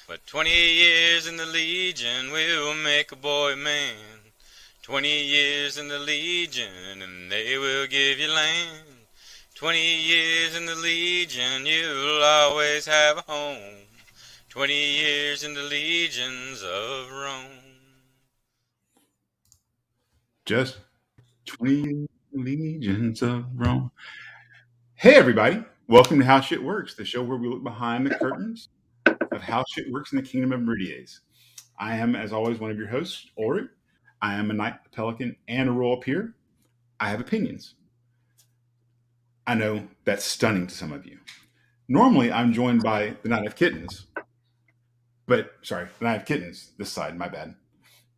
But 20 years in the Legion will make a boy man. 20 years in the Legion and they will give you land. 20 years in the Legion, you'll always have a home. 20 years in the legions of Rome. Just 20 legions of Rome. Hey, everybody. Welcome to How Shit Works, the show where we look behind the curtains of how shit works in the kingdom of Meridian. I am, as always, one of your hosts, Ulrich. I am a knight, a pelican, and a royal peer. I have opinions. I know that's stunning to some of you. Normally, I'm joined by the Knight of Kittens. The Knight of Kittens, this side, my bad.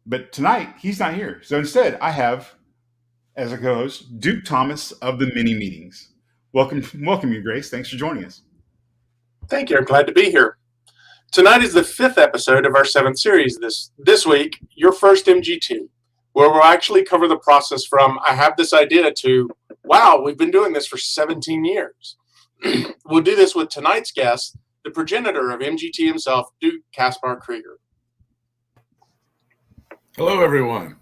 But tonight, he's not here. So instead, I have, as a co-host, Duke Thomas of the Mini Meetings. Welcome, your Grace. Thanks for joining us. Thank you. I'm glad to be here. Tonight is the 5th episode of our 7th series. This week, your first MGT, where we'll actually cover the process from I have this idea to, wow, we've been doing this for 17 years. We'll do this with tonight's guest, the progenitor of MGT himself, Duke Caspar Krieger. Hello, everyone.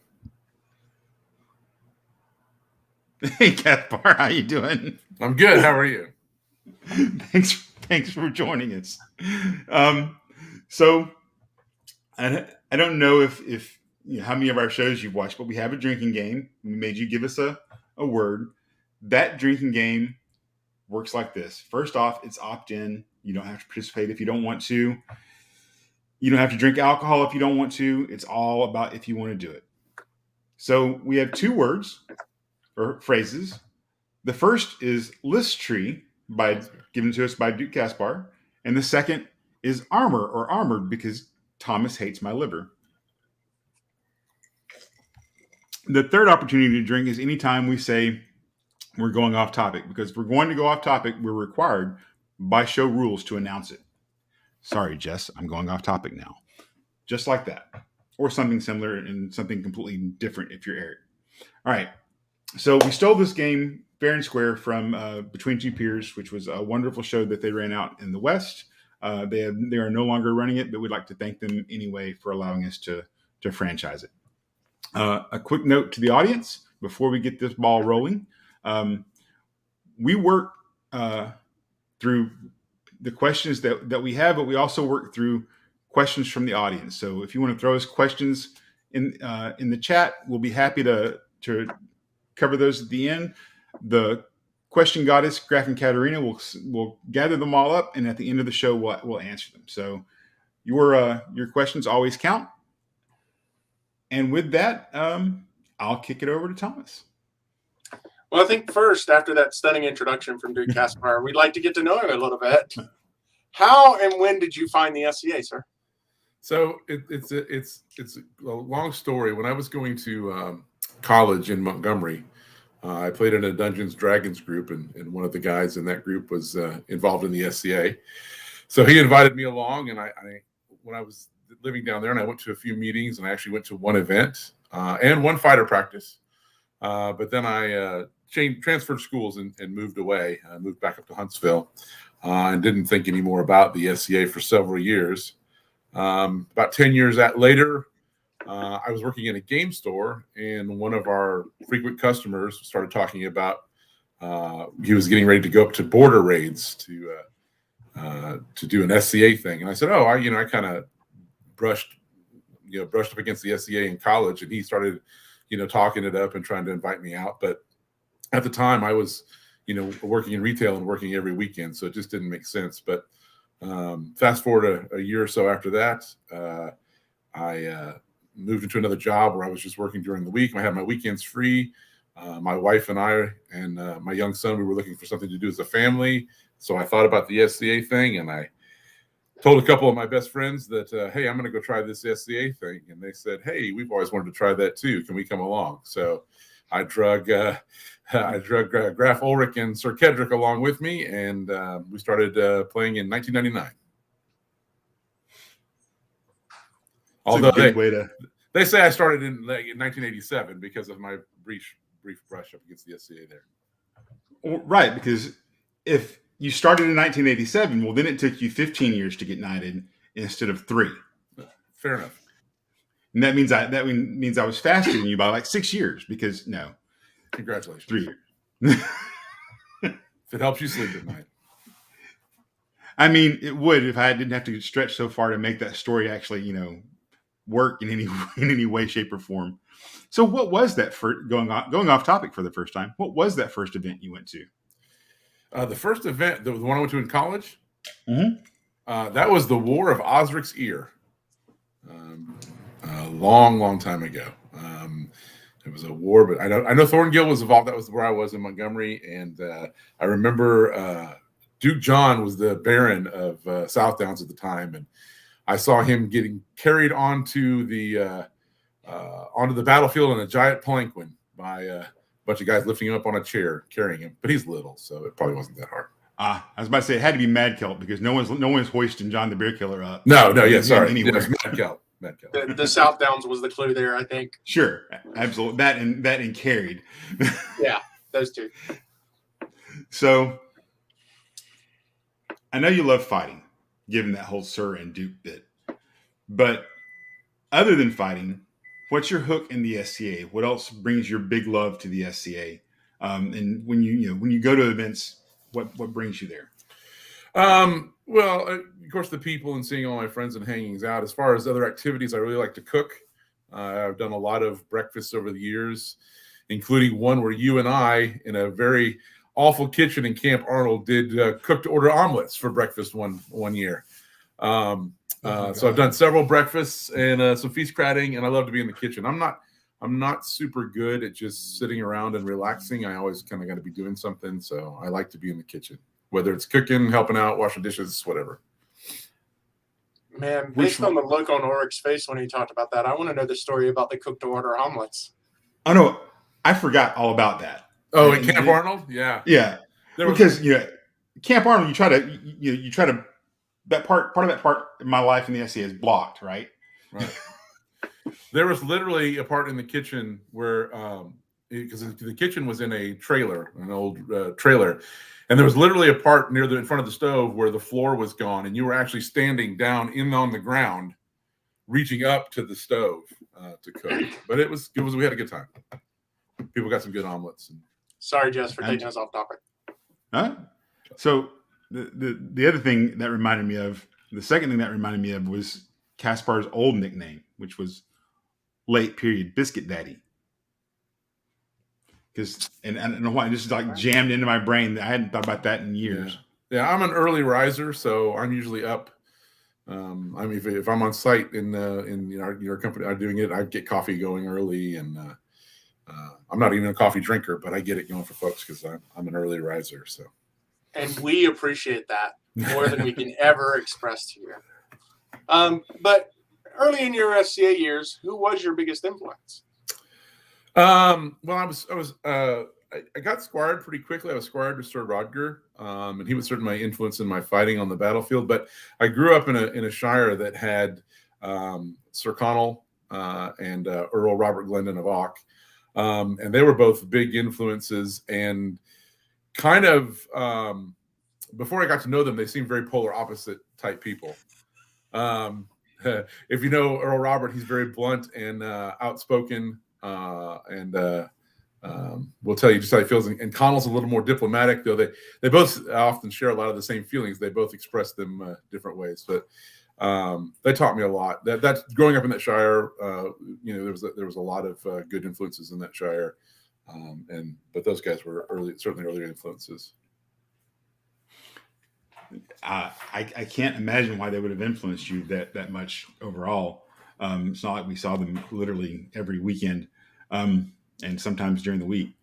Hey, Caspar, how you doing? I'm good. How are you? Thanks for joining us. So I don't know if you know how many of our shows you've watched, but we have a drinking game. We made you give us a word. That drinking game works like this. First off, it's opt-in. You don't have to participate if you don't want to. You don't have to drink alcohol if you don't want to. It's all about if you want to do it. So we have 2 words or phrases. The first is list tree, given to us by Duke Caspar, and the second is armor or armored because Thomas hates my liver. The third opportunity to drink is anytime we say we're going off topic, because if we're going to go off topic, we're required by show rules to announce it. Sorry, Jess, I'm going off topic now. Just like that. Or something similar and something completely different if you're Eric. All right. So we stole this game fair and square from Between Two Peers, which was a wonderful show that they ran out in the West. They are no longer running it, but we'd like to thank them anyway for allowing us to franchise it. A quick note to the audience before we get this ball rolling. We work through the questions that we have, but we also work through questions from the audience. So if you want to throw us questions in the chat, we'll be happy to cover those at the end. The question goddess, Graf and Katerina, will gather them all up, and at the end of the show, we'll answer them. So your questions always count. And with that, I'll kick it over to Thomas. Well, I think first, after that stunning introduction from Duke Caspar, we'd like to get to know him a little bit. How and when did you find the SCA, sir? So it's a long story. When I was going to college in Montgomery, I played in a Dungeons Dragons group, and one of the guys in that group was involved in the SCA. So he invited me along, and I when I was living down there, and I went to a few meetings, and I actually went to one event and one fighter practice. But then I transferred schools and moved away. I moved back up to Huntsville and didn't think any more about the SCA for several years. About 10 years later, I was working in a game store, and one of our frequent customers started talking about he was getting ready to go up to border raids to do an SCA thing. And I said, oh, I kind of brushed up against the SCA in college, and he started talking it up and trying to invite me out. But at the time I was, working in retail and working every weekend. So it just didn't make sense. But fast forward a year or so after that, I moved into another job where I was just working during the week. I had my weekends free. My wife and I and my young son, we were looking for something to do as a family. So I thought about the SCA thing, and I told a couple of my best friends that, hey, I'm going to go try this SCA thing. And they said, hey, we've always wanted to try that too. Can we come along? So I drug Graf Ulrich and Sir Kedrick along with me, and we started playing in 1999. Although they say I started in 1987 because of my brief brush up against the SCA there. Right, because if you started in 1987, well, then it took you 15 years to get knighted, instead of 3. Fair enough. And that means I was faster than you by like 6 years because no, Congratulations. 3 years. If it helps you sleep at night. I mean, it would if I didn't have to stretch so far to make that story actually, work in any way, shape, or form. So, what was that for going off topic for the first time? What was that first event you went to? The first event, the one I went to in college, Mm-hmm. that was the War of Osric's Ear. A long time ago. It was a war, but I know Thorngill was involved. That was where I was in Montgomery, and I remember Duke John was the Baron of South Downs at the time, and I saw him getting carried onto the battlefield in a giant palanquin by a bunch of guys lifting him up on a chair, carrying him. But he's little, so it probably wasn't that hard. I was about to say it had to be Mad Kelp because no one's hoisting John the Bear Killer up. No, sorry, anywhere. Yes, Mad Kelp. The South Downs was the clue there, I think. Sure, absolutely. That and carried. Yeah, those two. So I know you love fighting, given that whole Sir and Duke bit. But other than fighting, what's your hook in the SCA? What else brings your big love to the SCA? And when you go to events, what brings you there? Well, of course, the people and seeing all my friends and hangings out. As far as other activities, I really like to cook. I've done a lot of breakfasts over the years, including one where you and I, in a very awful kitchen in Camp Arnold, did cook to order omelets for breakfast one year. So I've done several breakfasts and some feast cratting, and I love to be in the kitchen. I'm not super good at just sitting around and relaxing. I always kind of got to be doing something, so I like to be in the kitchen. Whether it's cooking, helping out, washing dishes, whatever. Man, based on the look on Ulrich's face when he talked about that, I want to know the story about the cook-to-order omelets. Oh, no. I forgot all about that. Oh, in Camp Arnold? Yeah. Yeah. Because, Camp Arnold, you try to that part of that part in my life in the SCA is blocked, right? Right. There was literally a part in the kitchen where, because the kitchen was in a trailer, an old trailer, and there was literally a part in front of the stove where the floor was gone, and you were actually standing down on the ground, reaching up to the stove to cook. But we had a good time. People got some good omelets. Sorry, Jess, for taking us off topic. Huh? So the other thing that reminded me of, the second thing that reminded me of was Caspar's old nickname, which was late period Biscuit Daddy. Because and I don't know why, this is like jammed into my brain. I hadn't thought about that in years. Yeah, I'm an early riser, so I'm usually up. I mean, if I'm on site in your company, I'm doing it. I get coffee going early, and I'm not even a coffee drinker, but I get it going for folks because I'm an early riser. So, and we appreciate that more than we can ever express to you. But early in your SCA years, who was your biggest influence? Well, I got squired pretty quickly. I was squired with Sir Rodger, and he was certainly my influence in my fighting on the battlefield. But I grew up in a shire that had Sir Connell and Earl Robert Glendon of Auk, and they were both big influences. And kind of before I got to know them, they seemed very polar opposite type people. If you know Earl Robert, he's very blunt and outspoken. And we'll tell you just how he feels. And Connell's a little more diplomatic, though they both often share a lot of the same feelings. They both express them different ways, but they taught me a lot. That's growing up in that shire. There was a lot of good influences in that shire, but those guys were certainly early influences. I can't imagine why they would have influenced you that much overall. It's not like we saw them literally every weekend, and sometimes during the week.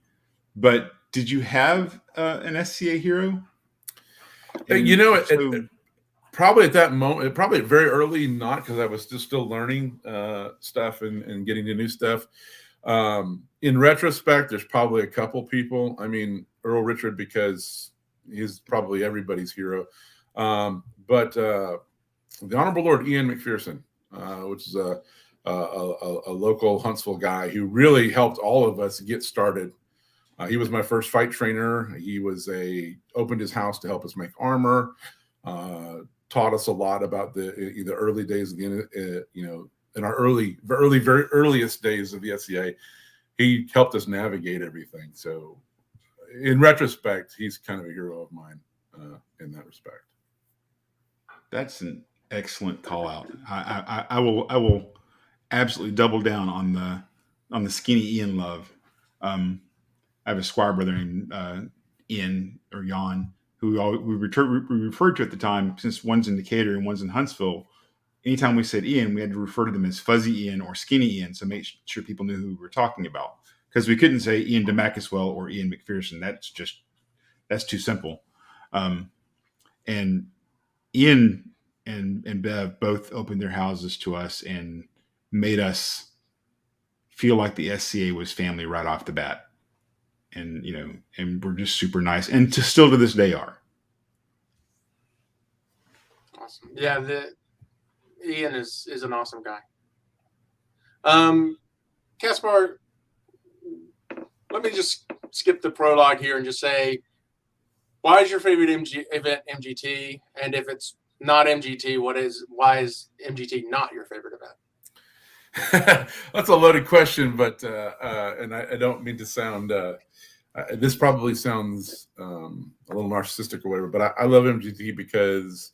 But did you have an SCA hero? Probably at that moment, probably very early, not because I was just still learning stuff and getting to new stuff. In retrospect, there's probably a couple people. I mean, Earl Richard, because he's probably everybody's hero. But the Honorable Lord Ian McPherson, which is a local Huntsville guy who really helped all of us get started. He was my first fight trainer. He opened his house to help us make armor. taught us a lot about the early days of the in our very earliest days of the SCA. He helped us navigate everything. So in retrospect, he's kind of a hero of mine in that respect. That's an excellent call out. I will absolutely double down on the skinny Ian love. I have a squire brother named Ian or Jan, who we referred to at the time, since one's in Decatur and one's in Huntsville. Anytime we said Ian, we had to refer to them as Fuzzy Ian or Skinny Ian, so make sure people knew who we were talking about, because we couldn't say Ian DeMacaswell or Ian McPherson. That's too simple. And Ian and Bev both opened their houses to us and made us feel like the SCA was family right off the bat. And, and we're just super nice, and still to this day are. Awesome. Yeah, Ian is an awesome guy. Caspar, let me just skip the prologue here and just say, why is your favorite event MGT? And if it's not MGT, why is MGT not your favorite event? That's a loaded question, but and I don't mean to sound this probably sounds a little narcissistic or whatever, but I love MGT because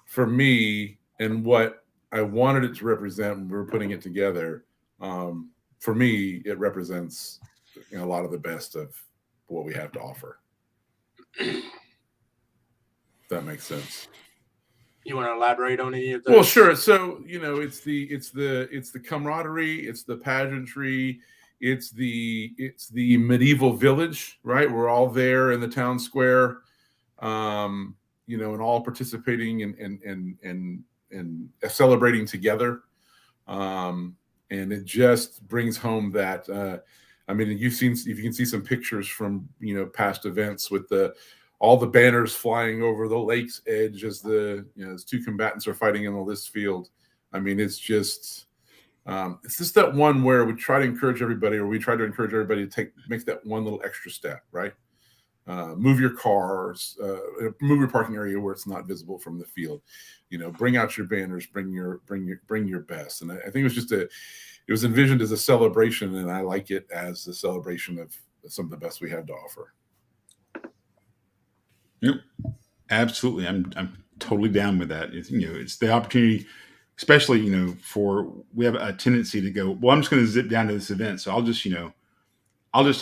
for me and what I wanted it to represent when we were putting it together, for me, it represents a lot of the best of what we have to offer. If that makes sense. You want to elaborate on any of those? Well, sure. So, it's the camaraderie, it's the pageantry, it's the medieval village, right? We're all there in the town square, and all participating and celebrating together. And it just brings home that, if you can see some pictures from, past events with all the banners flying over the lake's edge as as two combatants are fighting in the list field. It's just that one where we try to encourage everybody to make that one little extra step, right? Move your cars, move your parking area where it's not visible from the field. Bring out your banners, bring your best. And I think it was envisioned as a celebration, and I like it as a celebration of some of the best we have to offer. Yep, absolutely. I'm totally down with that. It's the opportunity, especially we have a tendency to go, well, I'm just going to zip down to this event, so I'll just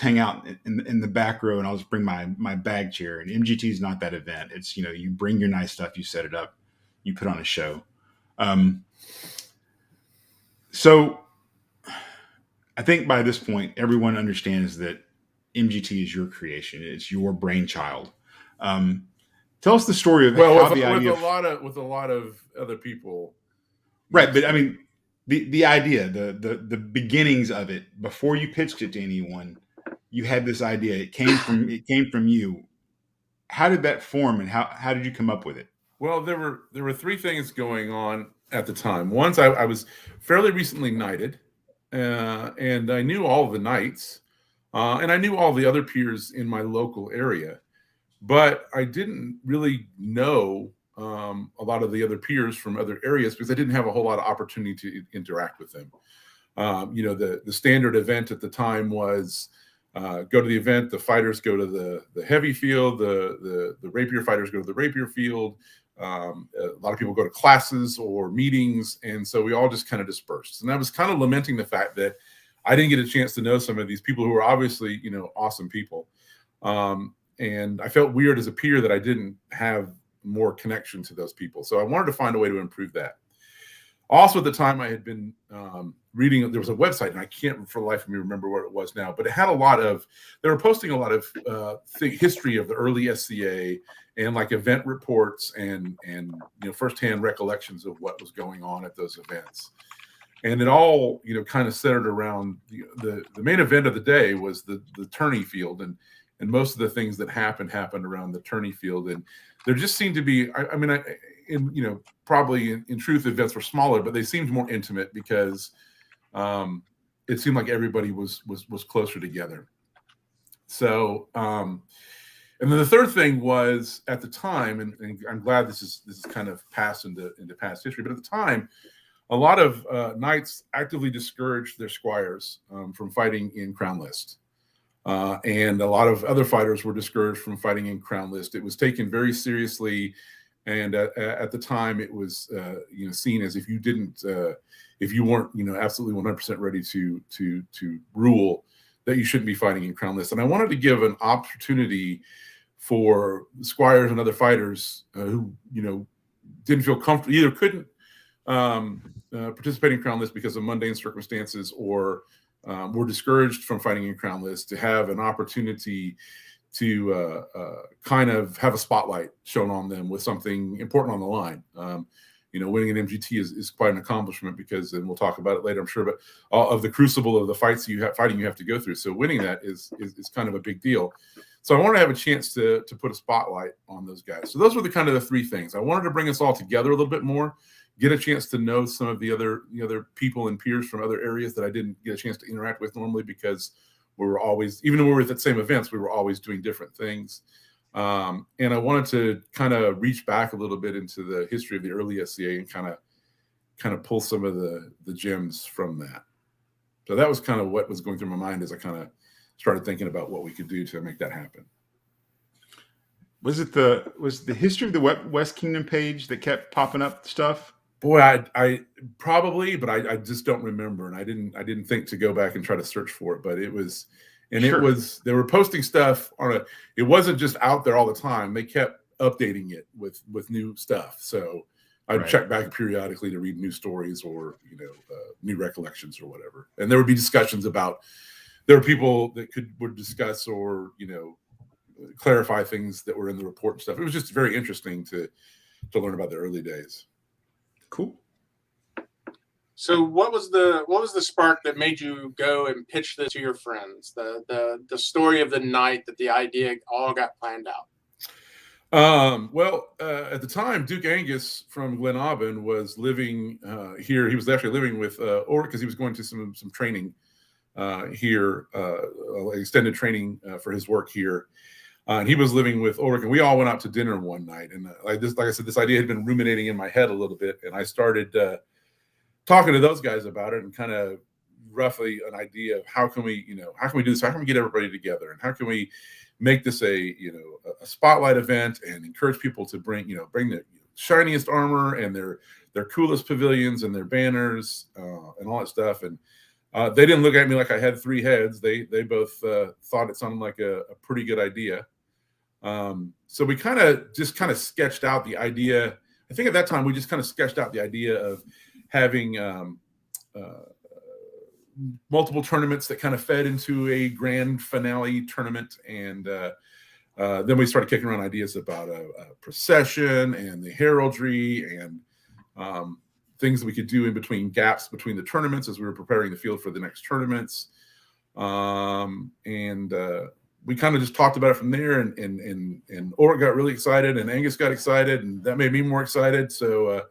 hang out in the back row, and I'll just bring my bag chair. And MGT is not that event. It's you bring your nice stuff, you set it up, you put on a show. So I think by this point, everyone understands that MGT is your creation. It's your brainchild. Tell us the story of how the idea with a lot of other people, right? But the idea, the beginnings of it, before you pitched it to anyone, you had this idea. It came from you. How did that form, and how did you come up with it? Well, there were three things going on at the time. Once I was fairly recently knighted, and I knew all of the knights, and I knew all the other peers in my local area. But I didn't really know a lot of the other peers from other areas because I didn't have a whole lot of opportunity to interact with them. The standard event at the time was go to the event, the fighters go to the heavy field, the rapier fighters go to the rapier field. A lot of people go to classes or meetings, and so we all just kind of dispersed. And I was kind of lamenting the fact that I didn't get a chance to know some of these people who were obviously awesome people. And I felt weird as a peer that I didn't have more connection to those people. So I wanted to find a way to improve that. Also, at the time, I had been reading, there was a website, and I can't for the life of me remember where it was now, but it had they were posting a lot of history of the early SCA and like event reports and firsthand recollections of what was going on at those events. And it all, kind of centered around the main event of the day was the tourney field. And most of the things that happened around the tourney field. And there just seemed to be, probably in truth, events were smaller, but they seemed more intimate because it seemed like everybody was closer together. So And then the third thing was at the time, and I'm glad this is kind of passed into past history, but at the time, a lot of knights actively discouraged their squires from fighting in Crown List. And a lot of other fighters were discouraged from fighting in Crown List. It was taken very seriously, and at the time, it was seen as if you weren't absolutely 100% ready to rule, that you shouldn't be fighting in Crown List. And I wanted to give an opportunity for squires and other fighters who didn't feel comfortable, either couldn't participate in Crown List because of mundane circumstances, or were discouraged from fighting in Crown List, to have an opportunity to kind of have a spotlight shown on them with something important on the line. Winning an MGT is quite an accomplishment because, and we'll talk about it later, I'm sure, but all of the crucible of the fights you have to go through. So winning that is kind of a big deal. So I wanted to have a chance to put a spotlight on those guys. So those were the three things. I wanted to bring us all together a little bit more, get a chance to know some of the other people and peers from other areas that I didn't get a chance to interact with normally, because we were always, even when we were at the same events, we were always doing different things. And I wanted to kind of reach back a little bit into the history of the early SCA and kind of pull some of the gems from that. So that was kind of what was going through my mind as I kind of started thinking about what we could do to make that happen. Was the history of the West Kingdom page that kept popping up stuff? Boy, I probably, but I just don't remember, and I didn't think to go back and try to search for it. But it was, and sure. It was, they were posting stuff it wasn't just out there all the time. They kept updating it with new stuff. So I'd check back periodically to read new stories or new recollections or whatever. And there would be discussions about, there were people that would discuss or clarify things that were in the report and stuff. It was just very interesting to learn about the early days. Cool. So what was the spark that made you go and pitch this to your friends? The story of the night that the idea all got planned out. At the time, Duke Angus from Glen Aubin was living here. He was actually living with Ulrich because he was going to some training here, extended training for his work here. And he was living with Ulrich, and we all went out to dinner one night. And like I said, this idea had been ruminating in my head a little bit, and I started talking to those guys about it, and kind of roughly an idea of how can we do this? How can we get everybody together, and how can we make this a spotlight event and encourage people to bring the shiniest armor and their coolest pavilions and their banners and all that stuff. And they didn't look at me like I had three heads. They both thought it sounded like a pretty good idea. So we kind of sketched out the idea. I think at that time we just kind of sketched out the idea of having multiple tournaments that kind of fed into a grand finale tournament. And then we started kicking around ideas about a procession and the heraldry and things that we could do in between gaps between the tournaments as we were preparing the field for the next tournaments. We kind of just talked about it from there, and Ulrich got really excited, and Angus got excited, and that made me more excited. So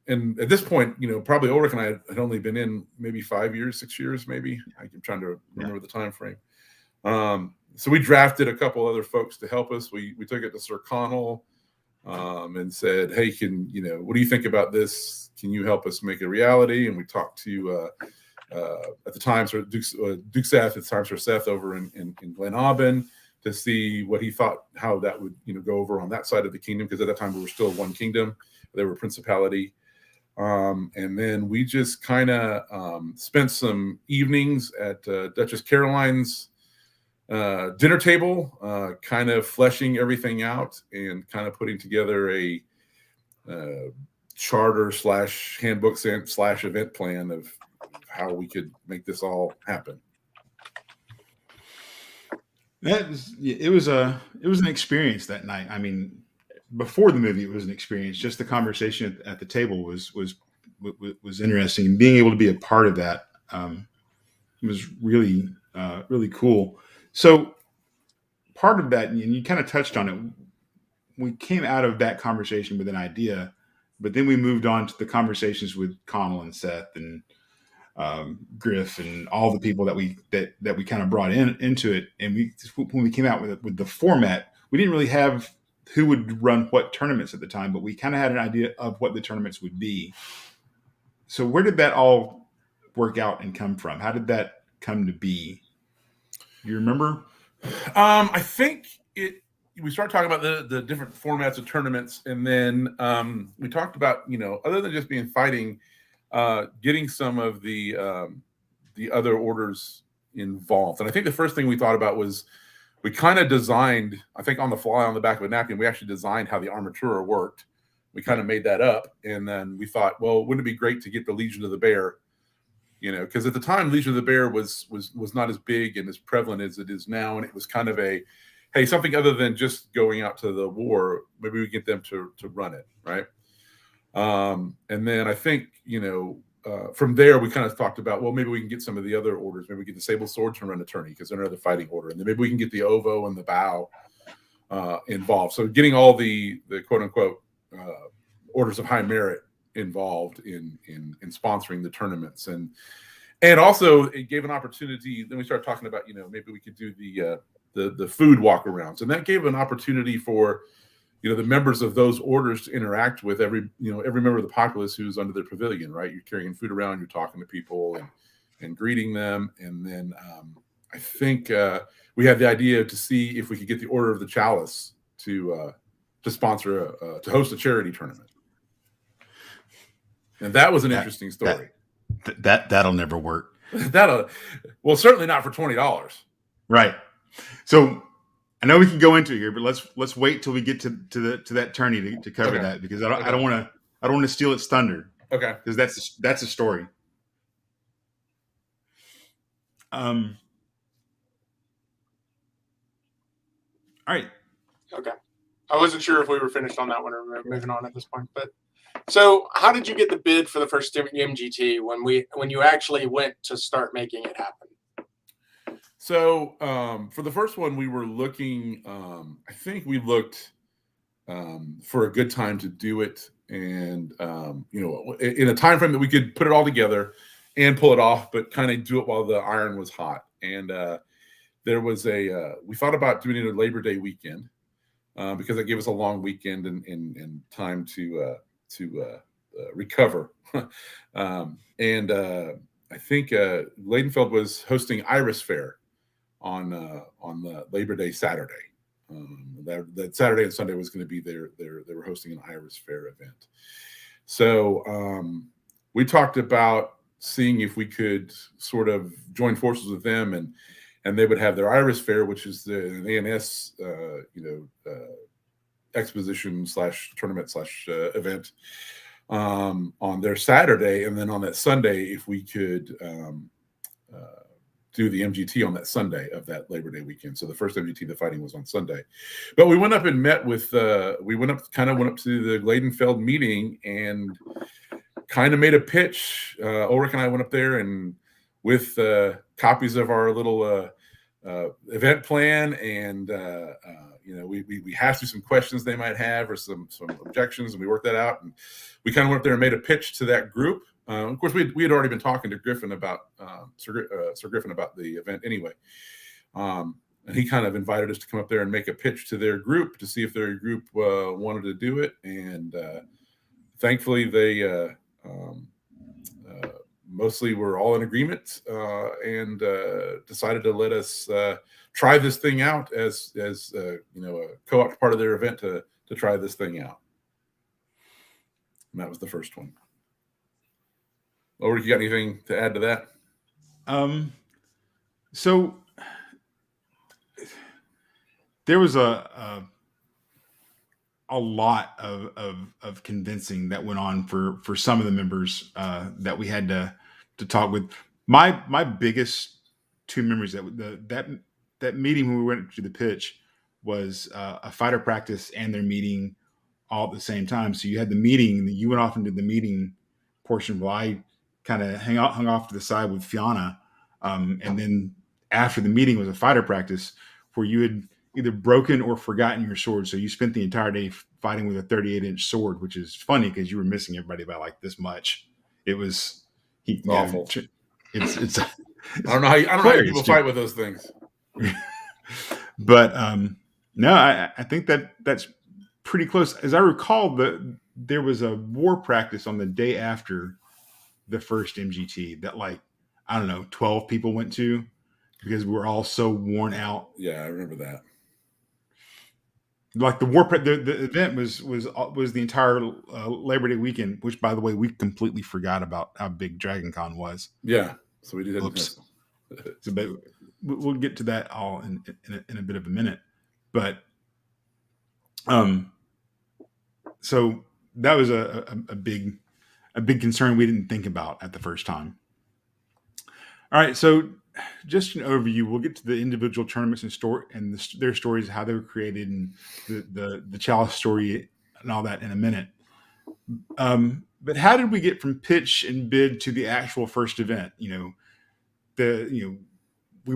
and at this point, probably Ulrich and I had only been in maybe 5 years, 6 years, maybe. I'm trying to remember the time frame. So we drafted a couple other folks to help us. We took it to Sir Connell and said, "Hey, what do you think about this? Can you help us make it a reality?" And we talked to at the time Sir Duke Seth, at the time Sir Seth over in Glen Aubin, to see what he thought, how that would go over on that side of the kingdom, because at that time we were still one kingdom. They were a principality. And then we just kind of spent some evenings at Duchess Caroline's dinner table, kind of fleshing everything out and kind of putting together a charter / handbook / event plan of how we could make this all happen. It was an experience that night. I mean, before the movie, it was an experience. Just the conversation at the table was interesting. Being able to be a part of that was really cool. So part of that, and you kind of touched on it, we came out of that conversation with an idea, but then we moved on to the conversations with Connell and Seth and Griff and all the people that we kind of brought into it. And when we came out with the format, we didn't really have who would run what tournaments at the time, but we kind of had an idea of what the tournaments would be. So where did that all work out and come from? How did that come to be? Do you remember? I think we started talking about the different formats of tournaments, and then we talked about, other than just being fighting, getting some of the other orders involved. And I think the first thing we thought about was we kind of designed, I think on the fly on the back of a napkin, we actually designed how the armatura worked. We kind of made that up, and then we thought, well, wouldn't it be great to get the Legion of the Bear? Because at the time, Legion of the Bear was not as big and as prevalent as it is now, and it was kind of something other than just going out to the war. Maybe we get them to run it, right? And then I think from there we kind of talked about, well, maybe we can get some of the other orders. Maybe we get the Sable Sword to run a tourney because they're another fighting order, and then maybe we can get the Ovo and the Bow involved. So getting all the quote unquote orders of high merit involved in sponsoring the tournaments, and also it gave an opportunity. Then we started talking about maybe we could do the food walk arounds, and that gave an opportunity for the members of those orders to interact with every member of the populace who's under their pavilion, right? You're carrying food around, you're talking to people and greeting them, and then I think we had the idea to see if we could get the Order of the Chalice to sponsor to host a charity tournament. And that was an interesting story. That'll never work. Well, certainly not for $20. Right. So I know we can go into it here, but let's wait till we get to that tourney to cover that, because I don't want to steal its thunder. Okay. Because that's a story. All right. Okay. I wasn't sure if we were finished on that one or moving on at this point, but so how did you get the bid for the first MGT when you actually went to start making it happen? So for the first one, we were looking. I think we looked for a good time to do it, and in a time frame that we could put it all together and pull it off, but kind of do it while the iron was hot. And there was we thought about doing it a Labor Day weekend because it gave us a long weekend and time to recover. And I think Leidenfeld was hosting Iris Fair on the Labor Day Saturday. That Saturday and Sunday was going to be they were hosting an Iris Fair event. So we talked about seeing if we could sort of join forces with them, and they would have their Iris Fair, which is an ANS exposition / tournament / event on their Saturday, and then on that Sunday, if we could do the MGT on that Sunday of that Labor Day weekend. So the first MGT, the fighting, was on Sunday. But we went up and met with we went up to the Leidenfeld meeting and kind of made a pitch. Ulrich and I went up there and with copies of our little event plan, and we hashed through some questions they might have or some objections, and we worked that out. And we kind of went up there and made a pitch to that group. Of course, we had already been talking to Griffin about Sir Griffin about the event anyway, and he kind of invited us to come up there and make a pitch to their group to see if their group wanted to do it. And thankfully, they mostly were all in agreement and decided to let us try this thing out as a co-op part of their event to try this thing out. And that was the first one. Ulrich, you got anything to add to that? So there was a lot of convincing that went on for some of the members that we had to talk with. My biggest two memories that meeting when we went to the pitch was a fighter practice and their meeting all at the same time. So you had the meeting, and you went off into the meeting portion while I kind of hung off to the side with Fiona. And then after the meeting was a fighter practice where you had either broken or forgotten your sword. So you spent the entire day fighting with a 38-inch sword, which is funny because you were missing everybody by like this much. It was awful. It's I don't know how people fight with those things. But no, I think that's pretty close. As I recall, there was a war practice on the day after the first MGT that, like, I don't know, 12 people went to because we were all so worn out. Yeah, I remember that. Like the the event was the entire Labor Day weekend, which, by the way, we completely forgot about how big Dragon Con was. Yeah, so we did. Oops. So, but we'll get to that all in a bit of a minute. But so that was a big concern we didn't think about at the first time. All right, so just an overview. We'll get to the individual tournaments and their stories, how they were created, and the Chalice story and all that in a minute. But how did we get from pitch and bid to the actual first event? We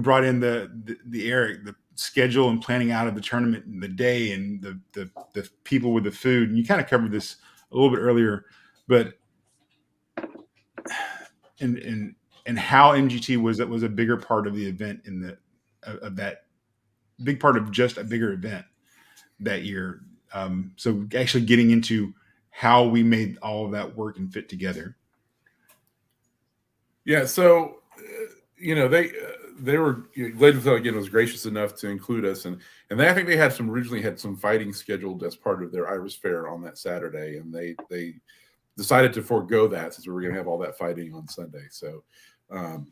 brought in the Eric, the schedule and planning out of the tournament and the day and the people with the food. And you kind of covered this a little bit earlier, but and how MGT was a bigger part of the event of that big part of just a bigger event that year. So actually getting into how we made all of that work and fit together. Yeah. So, they were, Gladysville again was gracious enough to include us, and I think they originally had some fighting scheduled as part of their Irish Fair on that Saturday, and they decided to forego that since we were going to have all that fighting on Sunday. So, that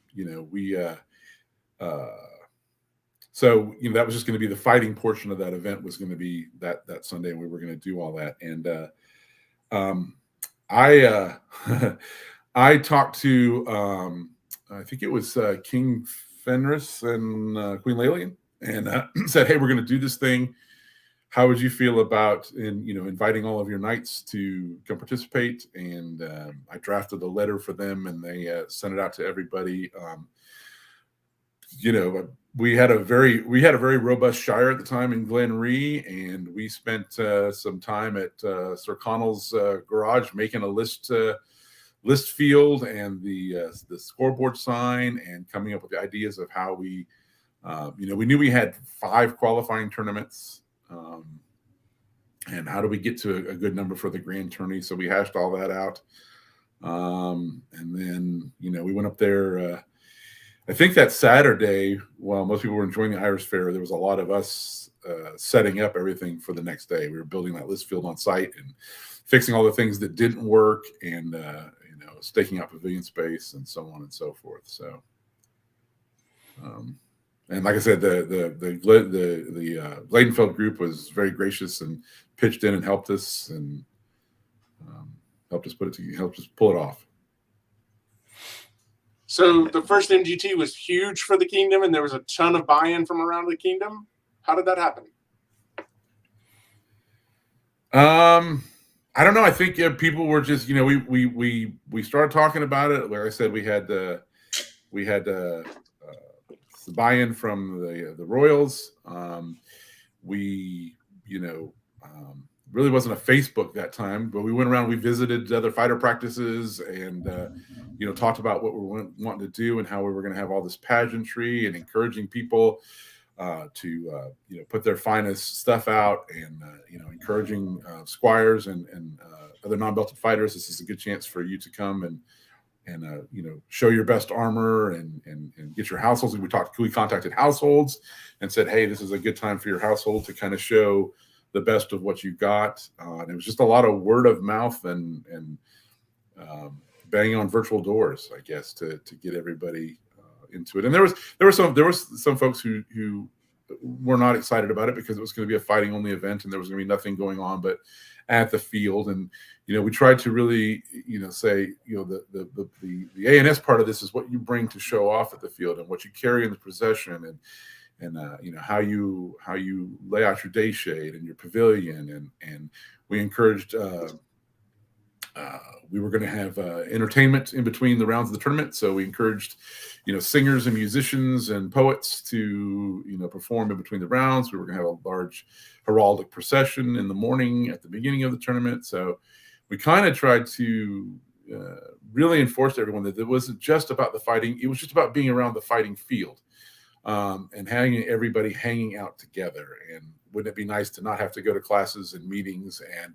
was just going to be the fighting portion of that event was going to be that Sunday, and we were going to do all that. And I talked to I think it was King Fenris and Queen Lelian, and said, "Hey, we're going to do this thing. How would you feel about inviting all of your knights to come participate?" And I drafted a letter for them, and they sent it out to everybody. We had a very robust shire at the time in Glenree, and we spent some time at Sir Connell's garage making a list field and the scoreboard sign, and coming up with the ideas of how we knew we had 5 qualifying tournaments. And how do we get to a good number for the grand tourney? So we hashed all that out. And then, we went up there. I think that Saturday, while most people were enjoying the Irish Fair, there was a lot of us setting up everything for the next day. We were building that list field on site and fixing all the things that didn't work, and staking out pavilion space and so on and so forth. So, and like I said, the Gladenfeld group was very gracious and pitched in and helped us and helped us pull it off. So the first MGT was huge for the kingdom, and there was a ton of buy-in from around the kingdom. How did that happen? I don't know. I think people were just, we started talking about it. Like I said, we had the buy-in from the Royals. Really wasn't a Facebook that time, but we went around, we visited other fighter practices, and talked about what we were wanting to do and how we were going to have all this pageantry and encouraging people to put their finest stuff out, and encouraging squires and other non-belted fighters. This is a good chance for you to come and show your best armor and get your households. We contacted households and said, hey, this is a good time for your household to kind of show the best of what you got. And it was just a lot of word of mouth and banging on virtual doors, I guess, to get everybody into it. And there was some folks who were not excited about it because it was going to be a fighting only event and there was going to be nothing going on but at the field. And we tried to really say the A&S part of this is what you bring to show off at the field and what you carry in the procession and how you lay out your day shade and your pavilion, and we encouraged we were going to have entertainment in between the rounds of the tournament, so we encouraged singers and musicians and poets to perform in between the rounds. We were going to have a large heraldic procession in the morning at the beginning of the tournament, so we kind of tried to really enforced to everyone that it wasn't just about the fighting. It was just about being around the fighting field, and having everybody hanging out together. And wouldn't it be nice to not have to go to classes and meetings and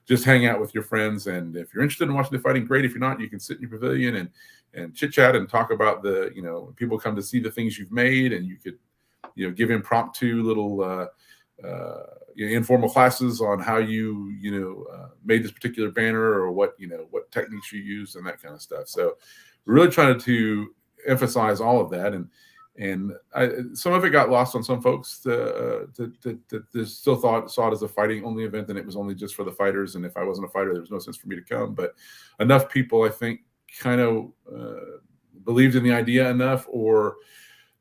just hang out with your friends? And if you're interested in watching the fighting, great. If you're not, you can sit in your pavilion and chit chat and talk about when people come to see the things you've made, and you could, give impromptu little informal classes on how you made this particular banner, or what techniques you used and that kind of stuff. So we're really trying to emphasize all of that, and some of it got lost on some folks that still saw it as a fighting only event, and it was only just for the fighters. And if I wasn't a fighter, there was no sense for me to come. But enough people, I think, kind of believed in the idea enough, or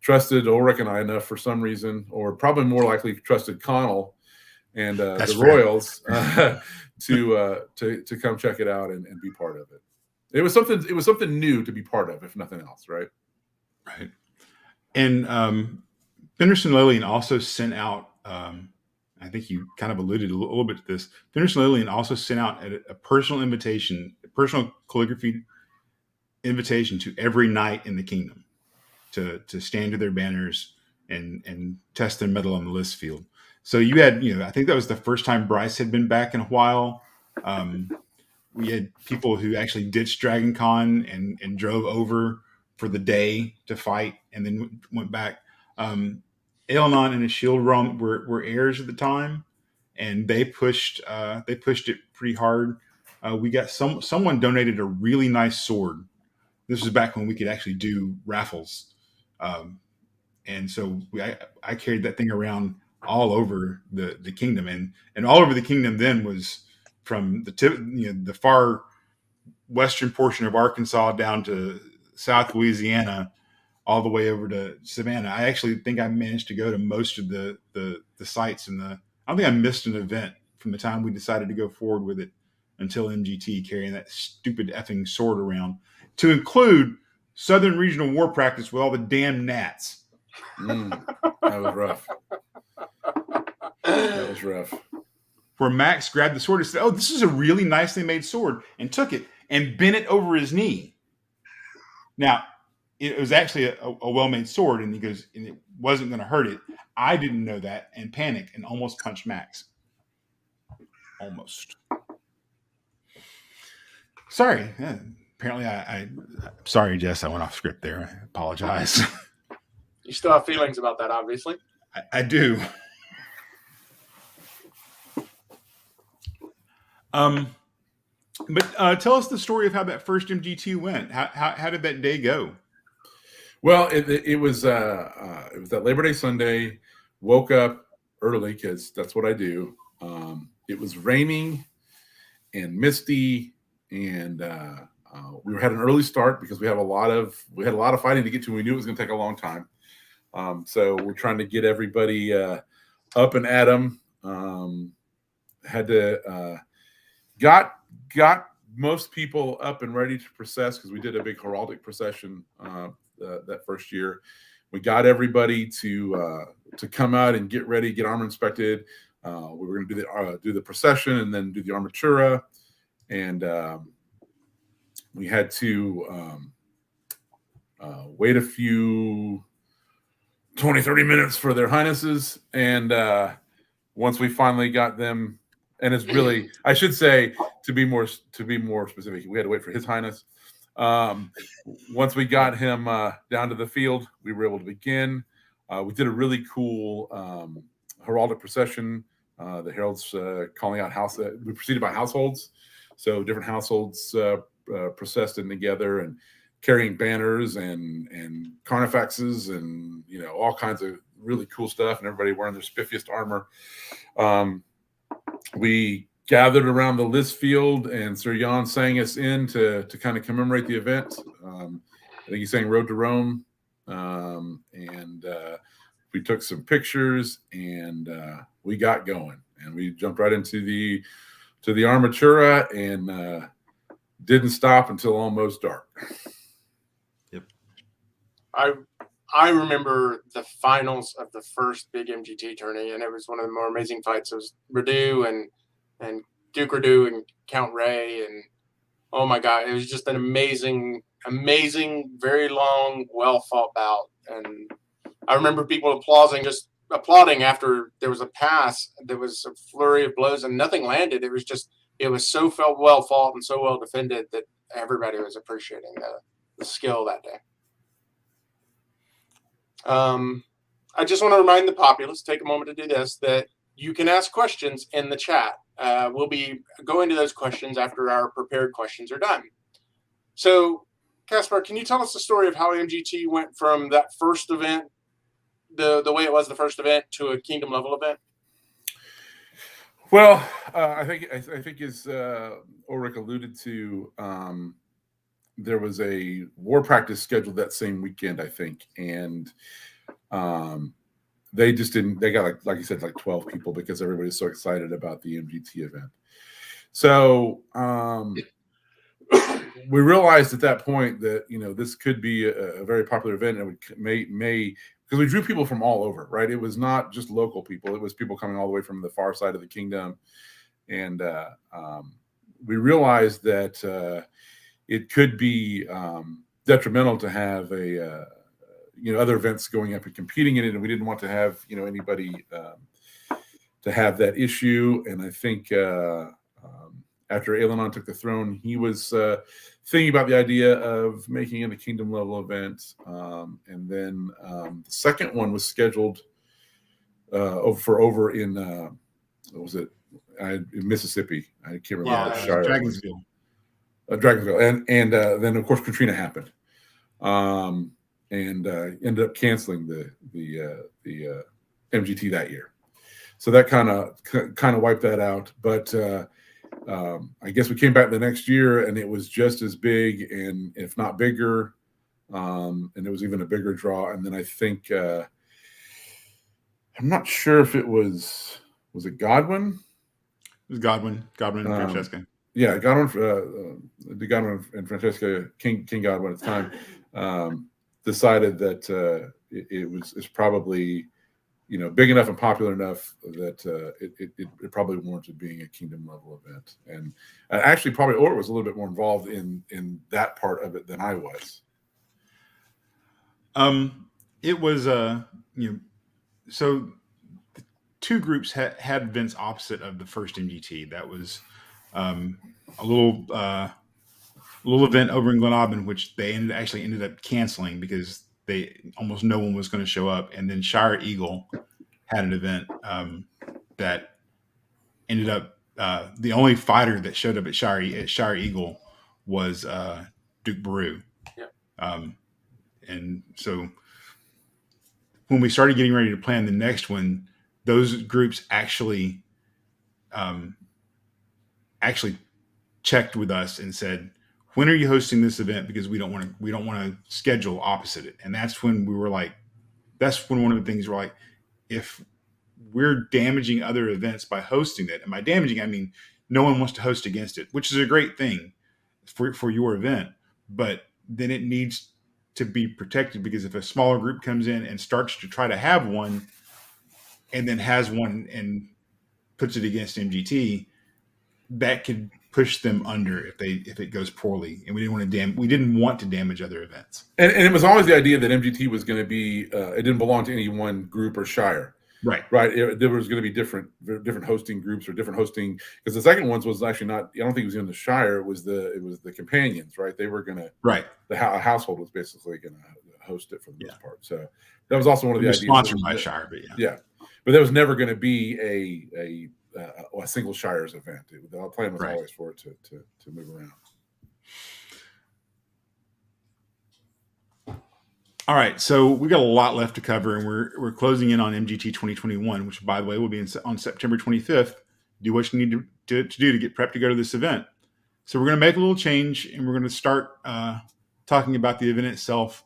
trusted Ulrich and I enough for some reason, or probably more likely trusted Connell and the Royals to come check it out and be part of it. It was something new to be part of, if nothing else, right? Right. And Fenderson Lillian also sent out, I think you kind of alluded a little bit to this, Fenderson Lillian also sent out a personal invitation, a personal calligraphy invitation to every knight in the kingdom to stand to their banners and test their mettle on the list field. So you had, I think that was the first time Bryce had been back in a while. We had people who actually ditched Dragon Con and drove over for the day to fight, and then went back. Elanon and his shield were heirs at the time, and they pushed it pretty hard. We got someone donated a really nice sword. This was back when we could actually do raffles, and so I carried that thing around all over the kingdom, and all over the kingdom then was from the far western portion of Arkansas down to South Louisiana, all the way over to Savannah. I actually think I managed to go to most of the sites I don't think I missed an event from the time we decided to go forward with it until MGT, carrying that stupid effing sword around, to include Southern Regional War Practice with all the damn gnats. That was rough. That was rough. Where Max grabbed the sword and said, "Oh, this is a really nicely made sword," and took it and bent it over his knee. Now, it was actually a well-made sword, and he goes, and it wasn't going to hurt it. I didn't know that, and panicked and almost punched Max. Almost. Sorry. Apparently, I'm sorry, Jess. I went off script there. I apologize. You still have feelings about that, obviously. I do. But tell us the story of how that first MGT went. How did that day go? Well, it was that Labor Day Sunday. Woke up early because that's what I do. It was raining and misty, and we had an early start because we had a lot of fighting to get to. We knew it was going to take a long time, so we're trying to get everybody up and at them. Had to got most people up and ready to process, because we did a big heraldic procession that first year. We got everybody to come out and get ready, get armor inspected. We were going to do the procession and then do the armatura, and we had to wait a few 20-30 minutes for their highnesses, and once we finally got them, and it's really, I should say, to be more specific, we had to wait for His Highness. Once we got him down to the field, we were able to begin. We did a really cool heraldic procession. The heralds calling out we proceeded by households, so different households processed in together and carrying banners and carnifexes and all kinds of really cool stuff, and everybody wearing their spiffiest armor. We gathered around the list field, and Sir Jan sang us in to kind of commemorate the event. I think he sang Road to Rome, and we took some pictures, and we got going, and we jumped right into the armatura, and didn't stop until almost dark. Yep. I remember the finals of the first big MGT tourney, and it was one of the more amazing fights. It was Radu and Duke Radu and Count Ray, and Oh my God, it was just an amazing, very long, well fought bout. And I remember people applauding after there was a pass. There was a flurry of blows and nothing landed. It was so well fought and so well defended that everybody was appreciating the skill that day. I just want to remind the populace, take a moment to do this, that you can ask questions in the chat. We'll be going to those questions after our prepared questions are done. So, Caspar, can you tell us the story of how MGT went from that first event, the way it was the first event, to a kingdom level event? Well, I think as Ulrich alluded to, there was a war practice scheduled that same weekend, I think, and they just didn't. They got like you said, like 12 people because everybody's so excited about the MGT event. So we realized at that point that this could be a very popular event, and it may because we drew people from all over, right? It was not just local people; it was people coming all the way from the far side of the kingdom, and we realized that it could be detrimental to have other events going up and competing in it, and we didn't want to have anybody to have that issue. And I think after Alenon took the throne, he was thinking about the idea of making it a kingdom level event, and then the second one was scheduled over in what was it? In Mississippi. I can't remember. Dragonsville. Dragonsville, and then of course Katrina happened. And ended up canceling the MGT that year, so that kind of wiped that out. But I guess we came back the next year, and it was just as big, and if not bigger, and it was even a bigger draw. And then I think I'm not sure if it was it Godwin. It was Godwin and Francesca. Yeah, Godwin, and Francesca King Godwin at the time. Decided that it's probably big enough and popular enough that it probably warranted being a kingdom level event. And actually, probably Ulrich was a little bit more involved in that part of it than I was. It was so the two groups had events opposite of the first MGT. That was a little event over in Glen Aubin, which they ended up canceling because almost no one was going to show up. And then Shire Eagle had an event that ended up the only fighter that showed up at Shire Eagle was Duke Baru. Yeah. And so when we started getting ready to plan the next one, those groups actually checked with us and said, when are you hosting this event? Because we don't want to schedule opposite it. And that's when one of the things we're like, if we're damaging other events by hosting it, and by damaging, I mean, no one wants to host against it, which is a great thing for your event, but then it needs to be protected, because if a smaller group comes in and starts to try to have one and then has one and puts it against MGT, that could push them under if it goes poorly, and we didn't want to damage other events. And it was always the idea that MGT was going to be it didn't belong to any one group or shire. Right. There was going to be different hosting groups or different hosting, because the second ones was actually not. I don't think it was in the shire. It was the companions. Right. They were going to. Right. The household was basically going to host it for the most part. So that was also one of the ideas. Sponsored by shire, but yeah. But there was never going to be a single shire's event. The plan was always for it to move around. All right, so we got a lot left to cover, and we're closing in on MGT 2021, which, by the way, will be on September 25th. Do what you need to do to get prepped to go to this event. So we're going to make a little change, and we're going to start talking about the event itself,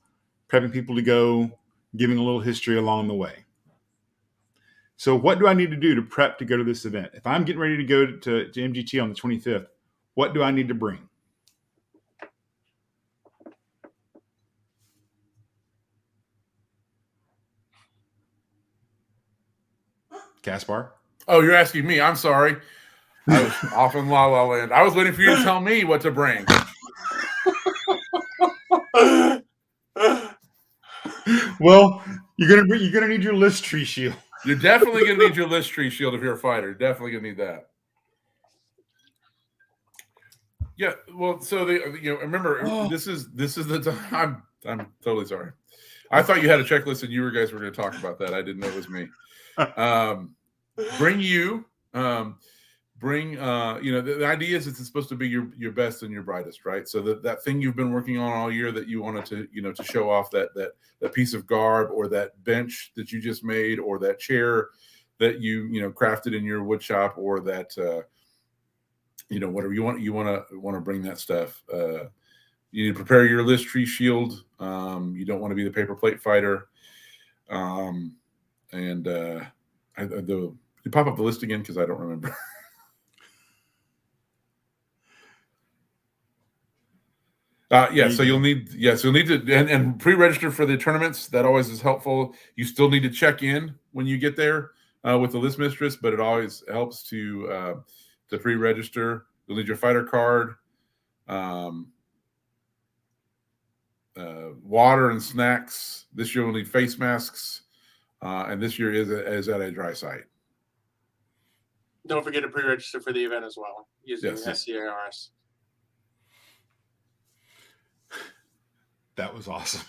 prepping people to go, giving a little history along the way. So what do I need to do to prep to go to this event? If I'm getting ready to go to MGT on the 25th, what do I need to bring? Caspar? Oh, you're asking me. I'm sorry. I was off in La La Land. I was waiting for you to tell me what to bring. Well, you're gonna need your list tree shield. You're definitely going to need your list tree shield if you're a fighter. Definitely going to need that. Yeah, well, so remember, this is the time. I'm totally sorry. I thought you had a checklist and you guys were going to talk about that. I didn't know it was me. The idea is it's supposed to be your best and your brightest, right? So that thing you've been working on all year that you wanted to show off, that piece of garb or that bench that you just made or that chair that you crafted in your wood shop or that whatever you want to bring that stuff. You need to prepare your list tree shield. You don't want to be the paper plate fighter. You pop up the list again because I don't remember. So you'll need to and pre-register for the tournaments. That always is helpful. You still need to check in when you get there with the list mistress, but it always helps to pre-register. You'll need your fighter card, water and snacks. This year we'll need face masks, and this year is at a dry site. Don't forget to pre-register for the event as well using SCARS. That was awesome.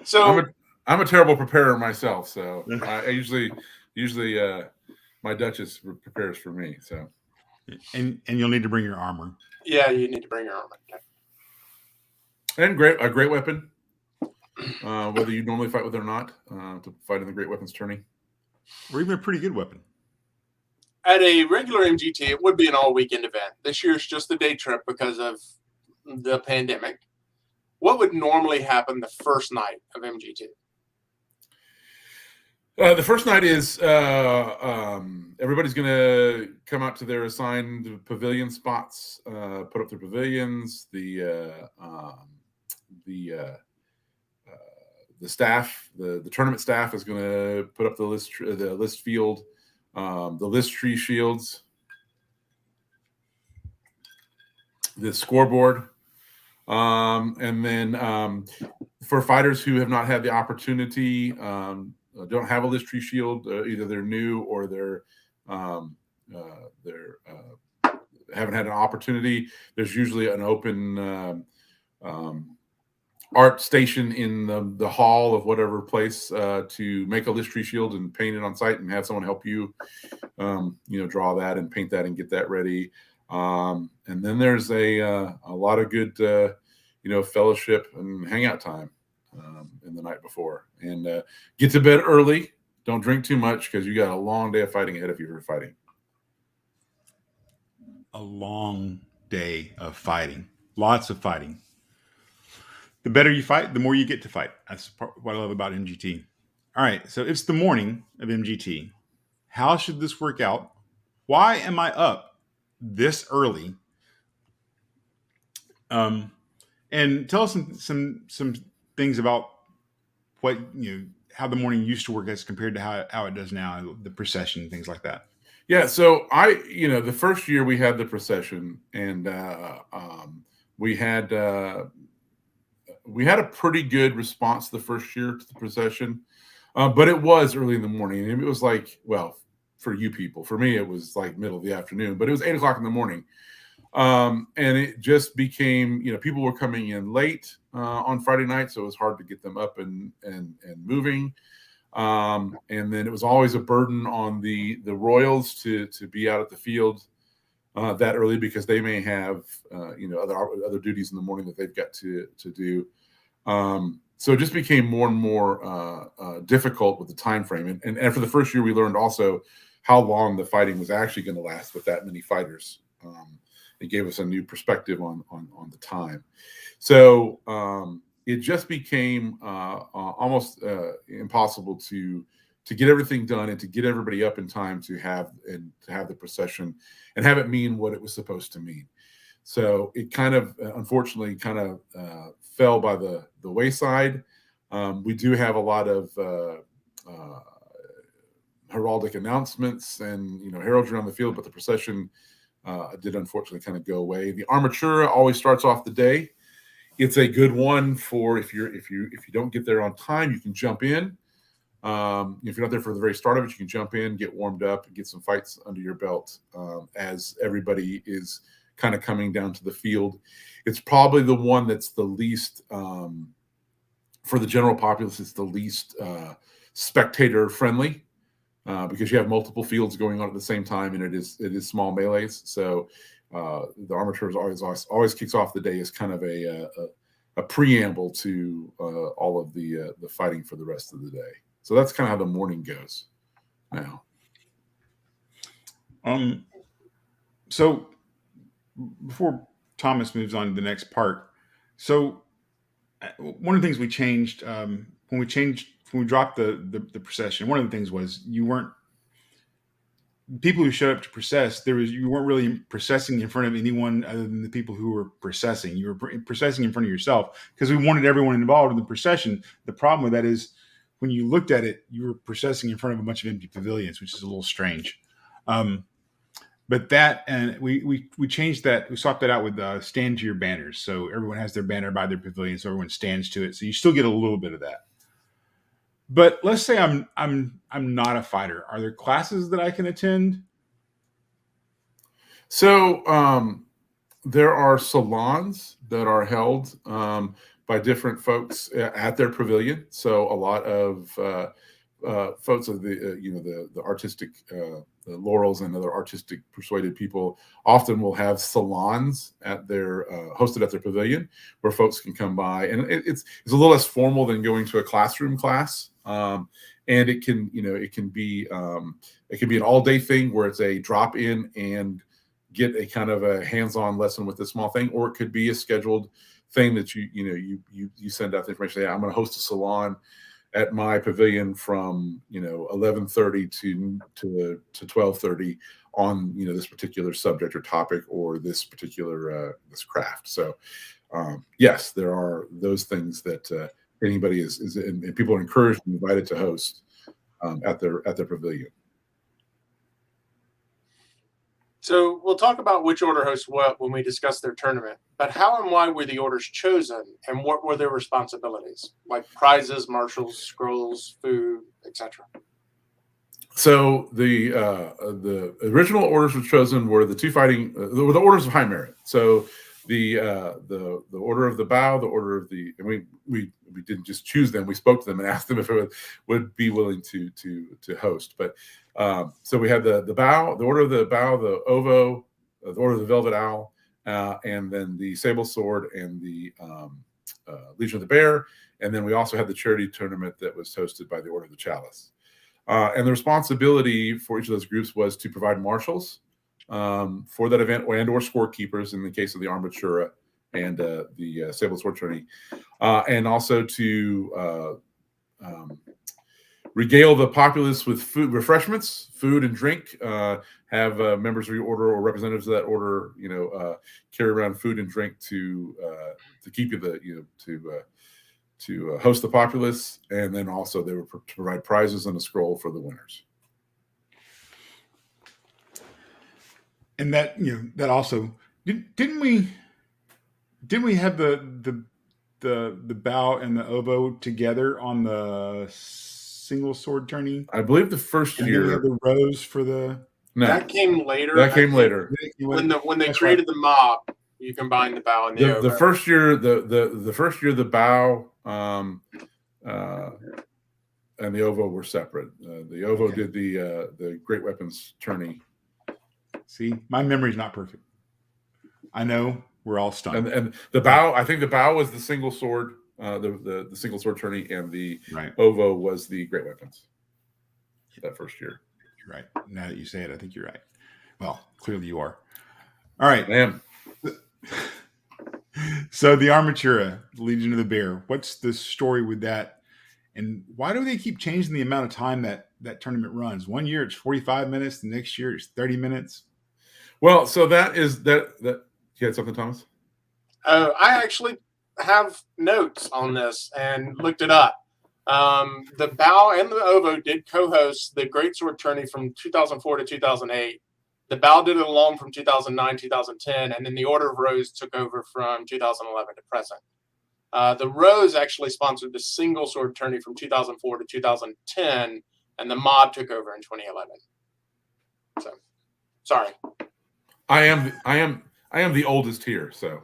So I'm a terrible preparer myself, so I usually my Duchess prepares for me. So, and you'll need to bring your armor. Yeah, you need to bring your armor. And a great weapon, whether you normally fight with it or not, to fight in the Great Weapons Tourney, or even a pretty good weapon. At a regular MGT, it would be an all-weekend event. This year's just a day trip because of the pandemic. What would normally happen the first night of MGT? The first night is everybody's going to come out to their assigned pavilion spots, put up their pavilions. The staff, the tournament staff, is going to put up the list field, the list tree shields, the scoreboard, and then for fighters who have not had the opportunity. Don't have a list tree shield, either they're new or they're haven't had an opportunity. There's usually an open art station in the hall of whatever place to make a list tree shield and paint it on site and have someone help you, draw that and paint that and get that ready. And then there's a lot of good, fellowship and hangout time in the night before, and get to bed early. Don't drink too much because you got a long day of fighting ahead of you for fighting. A long day of fighting, lots of fighting. The better you fight, the more you get to fight. That's what I love about MGT. All right, so it's the morning of MGT. How should this work out? Why am I up this early? And tell us some things about what how the morning used to work as compared to how it does now, the procession, things like that. Yeah, so the first year we had the procession, and we had a pretty good response the first year to the procession, but it was early in the morning. And it was like, well, for you people, for me, it was like middle of the afternoon, but it was 8 o'clock in the morning. And it just became, people were coming in late on Friday night, so it was hard to get them up and moving. And then it was always a burden on the Royals to be out at the field that early because they may have other duties in the morning that they've got to do. So it just became more and more difficult with the time frame. And for the first year, we learned also how long the fighting was actually going to last with that many fighters. It gave us a new perspective on the time. So it just became almost impossible to get everything done and to get everybody up in time to have the procession and have it mean what it was supposed to mean. So it kind of, unfortunately, fell by the wayside. We do have a lot of heraldic announcements and heraldry on the field, but the procession did unfortunately kind of go away. The armatura always starts off the day. It's a good one for if you don't get there on time, you can jump in. If you're not there for the very start of it, you can jump in, get warmed up, and get some fights under your belt as everybody is kind of coming down to the field. It's probably the one that's the least, for the general populace, it's the least spectator friendly because you have multiple fields going on at the same time, and it is small melees. So the armature always kicks off the day as kind of a preamble to all of the fighting for the rest of the day. So that's kind of how the morning goes now. So before Thomas moves on to the next part, so one of the things we changed when we dropped the procession, one of the things was people who showed up to process, you weren't really processing in front of anyone other than the people who were processing. You were processing in front of yourself because we wanted everyone involved in the procession. The problem with that is when you looked at it, you were processing in front of a bunch of empty pavilions, which is a little strange. But that, and we changed that. We swapped that out with stand to your banners. So everyone has their banner by their pavilion, so everyone stands to it. So you still get a little bit of that. But let's say I'm not a fighter. Are there classes that I can attend? So there are salons that are held by different folks at their pavilion. So a lot of folks of the artistic, the laurels and other artistic persuaded people often will have salons at their hosted at their pavilion where folks can come by, and it's a little less formal than going to a classroom class. And it can be an all-day thing where it's a drop-in and get a kind of a hands-on lesson with this small thing, or it could be a scheduled thing that you send out the information. Say, I'm going to host a salon at my pavilion from 11:30 to 12:30 on this particular subject or topic or this particular this craft. So yes, there are those things that anybody is and people are encouraged and invited to host at their pavilion. So we'll talk about which order hosts what when we discuss their tournament, but how and why were the orders chosen and what were their responsibilities, like prizes, marshals, scrolls, food, etc.? So the original orders were chosen were the two fighting, the orders of high merit. So the order of the bow, the order of the, and we didn't just choose them. We spoke to them and asked them if it would be willing to host. But so we had the bow, the order of the bow, the ovo, the order of the velvet owl, and then the sable sword and the Legion of the Bear. And then we also had the charity tournament that was hosted by the Order of the Chalice. And the responsibility for each of those groups was to provide marshals for that event and or scorekeepers in the case of the armatura and the sable sword tourney, and also to regale the populace with food, refreshments, food and drink. Have members of your order or representatives of that order, carry around food and drink to keep you to host the populace, and then also they would provide prizes and a scroll for the winners. And that that also didn't we have the bow and the ovo together on the single sword tourney? I believe the first year we had the rose for the That came later. That came later. When they created the mob, you combined the bow and the ovo. The first year the bow and the ovo were separate. The ovo did the great weapons tourney. See, my memory's not perfect. I know we're all stunned. And the bow, I think the bow was the single sword, the single sword tourney, and the ovo was the great weapons. That first year. You're right. Now that you say it, I think you're right. Well, clearly you are. All right. I am. So the Armatura, Legion of the Bear, what's the story with that? And why do they keep changing the amount of time that tournament runs? One year it's 45 minutes. The next year it's 30 minutes. Well, so that you had something, Thomas? I actually have notes on this and looked it up. The Bow and the Ovo did co-host the Greatsword Tourney from 2004 to 2008. The Bow did it alone from 2009, 2010, and then the Order of Rose took over from 2011 to present. The Rose actually sponsored the Single Sword Tourney from 2004 to 2010, and the Mod took over in 2011. So, sorry. I am the oldest here, so.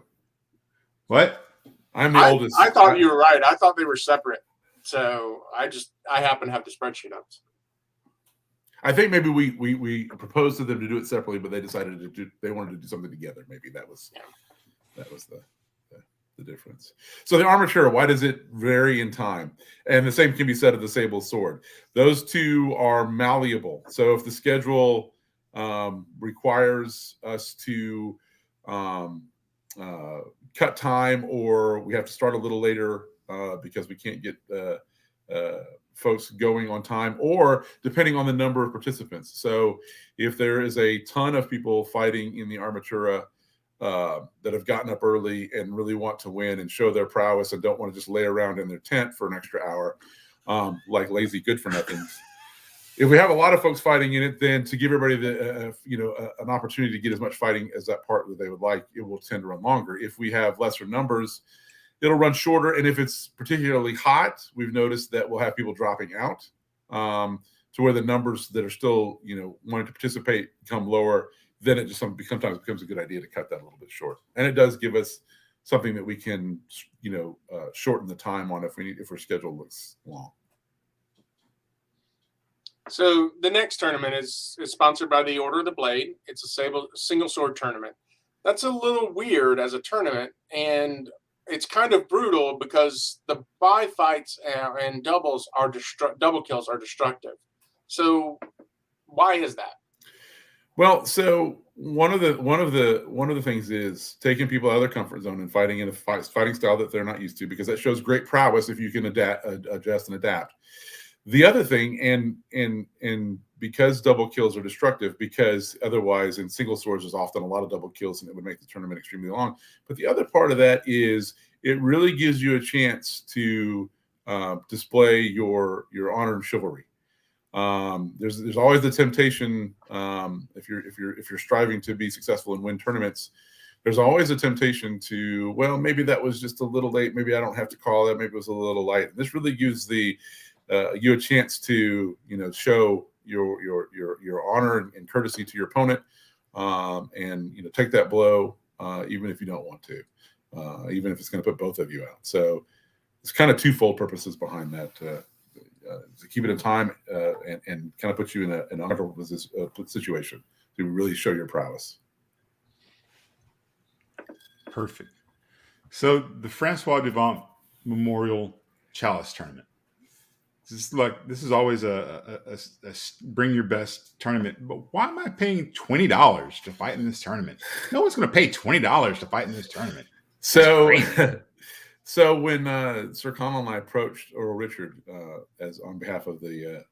What? I'm the oldest. I thought you were right. I thought they were separate. So I happen to have the spreadsheet up. I think maybe we proposed to them to do it separately, but they decided they wanted to do something together. Maybe that was the difference. So the armature, why does it vary in time? And the same can be said of the sable sword. Those two are malleable. So if the schedule requires us to cut time, or we have to start a little later because we can't get folks going on time, or depending on the number of participants. So if there is a ton of people fighting in the Armatura that have gotten up early and really want to win and show their prowess and don't want to just lay around in their tent for an extra hour, like lazy good for nothings. If we have a lot of folks fighting in it, then to give everybody an opportunity to get as much fighting as that part that they would like, it will tend to run longer. If we have lesser numbers, it'll run shorter. And if it's particularly hot, we've noticed that we'll have people dropping out to where the numbers that are still, wanting to participate become lower. Then it just sometimes becomes a good idea to cut that a little bit short. And it does give us something that we can, shorten the time on if our schedule looks long. So the next tournament is sponsored by the Order of the Blade. It's a single sword tournament. That's a little weird as a tournament, and it's kind of brutal because the buy fights and double kills are destructive. So why is that? Well, so one of the things is taking people out of their comfort zone and fighting in a fighting style that they're not used to, because that shows great prowess if you can adjust and adapt. The other thing, and because double kills are destructive, because otherwise in single swords there's often a lot of double kills and it would make the tournament extremely long. But the other part of that is it really gives you a chance to display your honor and chivalry. There's always the temptation, if you're striving to be successful and win tournaments, there's always a temptation to, well, maybe that was just a little late, maybe I don't have to call that, maybe it was a little light. And this really gives you a chance to show your honor and courtesy to your opponent, and take that blow even if you don't want to, even if it's going to put both of you out. So it's kind of twofold purposes behind that, to keep it in time and kind of put you in an uncomfortable situation to really show your prowess. Perfect. So the Francois Devant Memorial Chalice Tournament. This is always a bring your best tournament, but why am I paying $20 to fight in this tournament? No one's going to pay $20 to fight in this tournament. So when Sir Connell and I approached Earl Richard as on behalf of the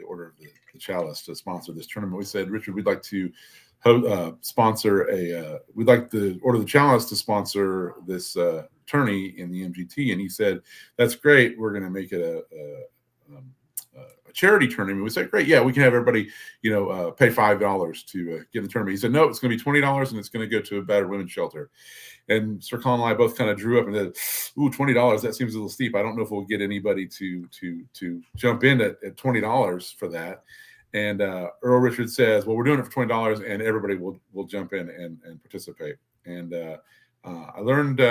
Order of the Chalice to sponsor this tournament, we said, Richard, we'd like to sponsor we'd like the Order of the Chalice to sponsor this tourney in the MGT, and he said, that's great. We're going to make it a charity tournament. We said, great, yeah, we can have everybody, pay $5 to get in the tournament. He said, no, it's going to be $20, and it's going to go to a battered women's shelter. And Sir Colin and I both kind of drew up and said, ooh, $20, that seems a little steep. I don't know if we'll get anybody to jump in at $20 for that. And Earl Richard says, well, we're doing it for $20, and everybody will jump in and participate. And I learned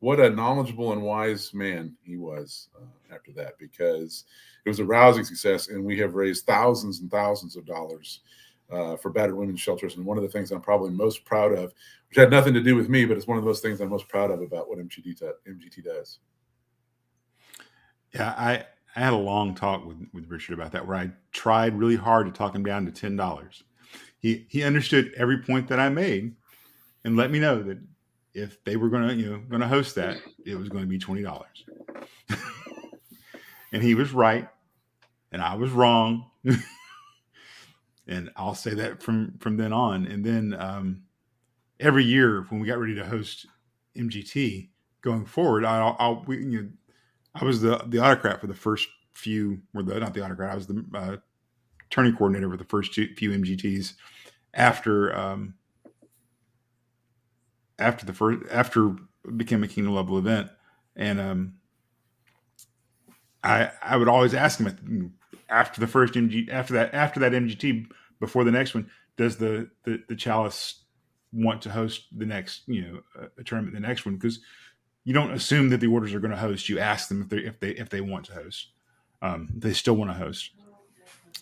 what a knowledgeable and wise man he was after that, because it was a rousing success, and we have raised thousands and thousands of dollars for battered women's shelters. And one of the things I'm probably most proud of, which had nothing to do with me, but it's one of those things I'm most proud of about what MGT does. Yeah, I had a long talk with Richard about that, where I tried really hard to talk him down to $10. He understood every point that I made and let me know that if they were going to host that, it was going to be $20. And he was right, and I was wrong. And I'll say that from then on. And then every year when we got ready to host MGT going forward, I was the autocrat for the first few, not the autocrat. I was the tourney coordinator for the first few MGTs after it became a kingdom level event, and I would always ask him after the first after that MGT, before the next one, does the Chalice want to host the next a tournament, the next one? Because you don't assume that the orders are going to host. You ask them if they want to host. They still want to host.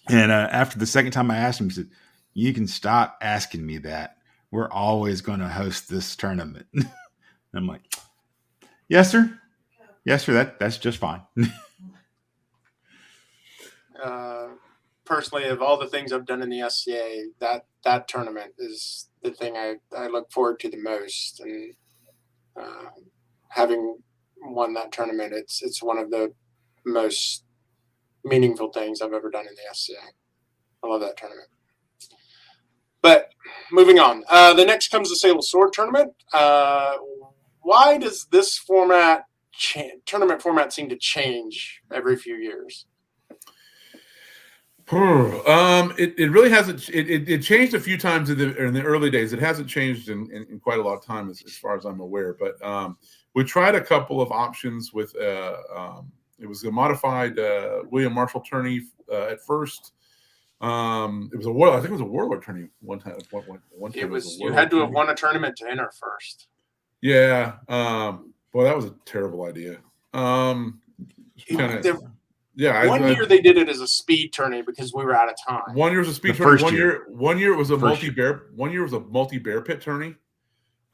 And after the second time I asked him, he said, "You can stop asking me that. We're always going to host this tournament." And I'm like, "Yes, sir. Yes, sir. That's just fine." Personally, of all the things I've done in the SCA, that tournament is the thing I look forward to the most. And having won that tournament, it's one of the most meaningful things I've ever done in the SCA. I love that tournament. But moving on, the next comes the Sable Sword tournament. Why does this tournament format seem to change every few years? It really hasn't. It changed a few times in the early days. It hasn't changed in quite a lot of time, as far as I'm aware. But we tried a couple of options with. It was a modified William Marshall tourney at first. It was I think it was a Warlord tourney one time. It was. You had to have won a tournament to enter first. Yeah. Boy, that was a terrible idea. Yeah, one year they did it as a speed tourney because we were out of time. 1 year was a speed tourney. One year it was a multi-bear. 1 year was a multi-bear pit tourney.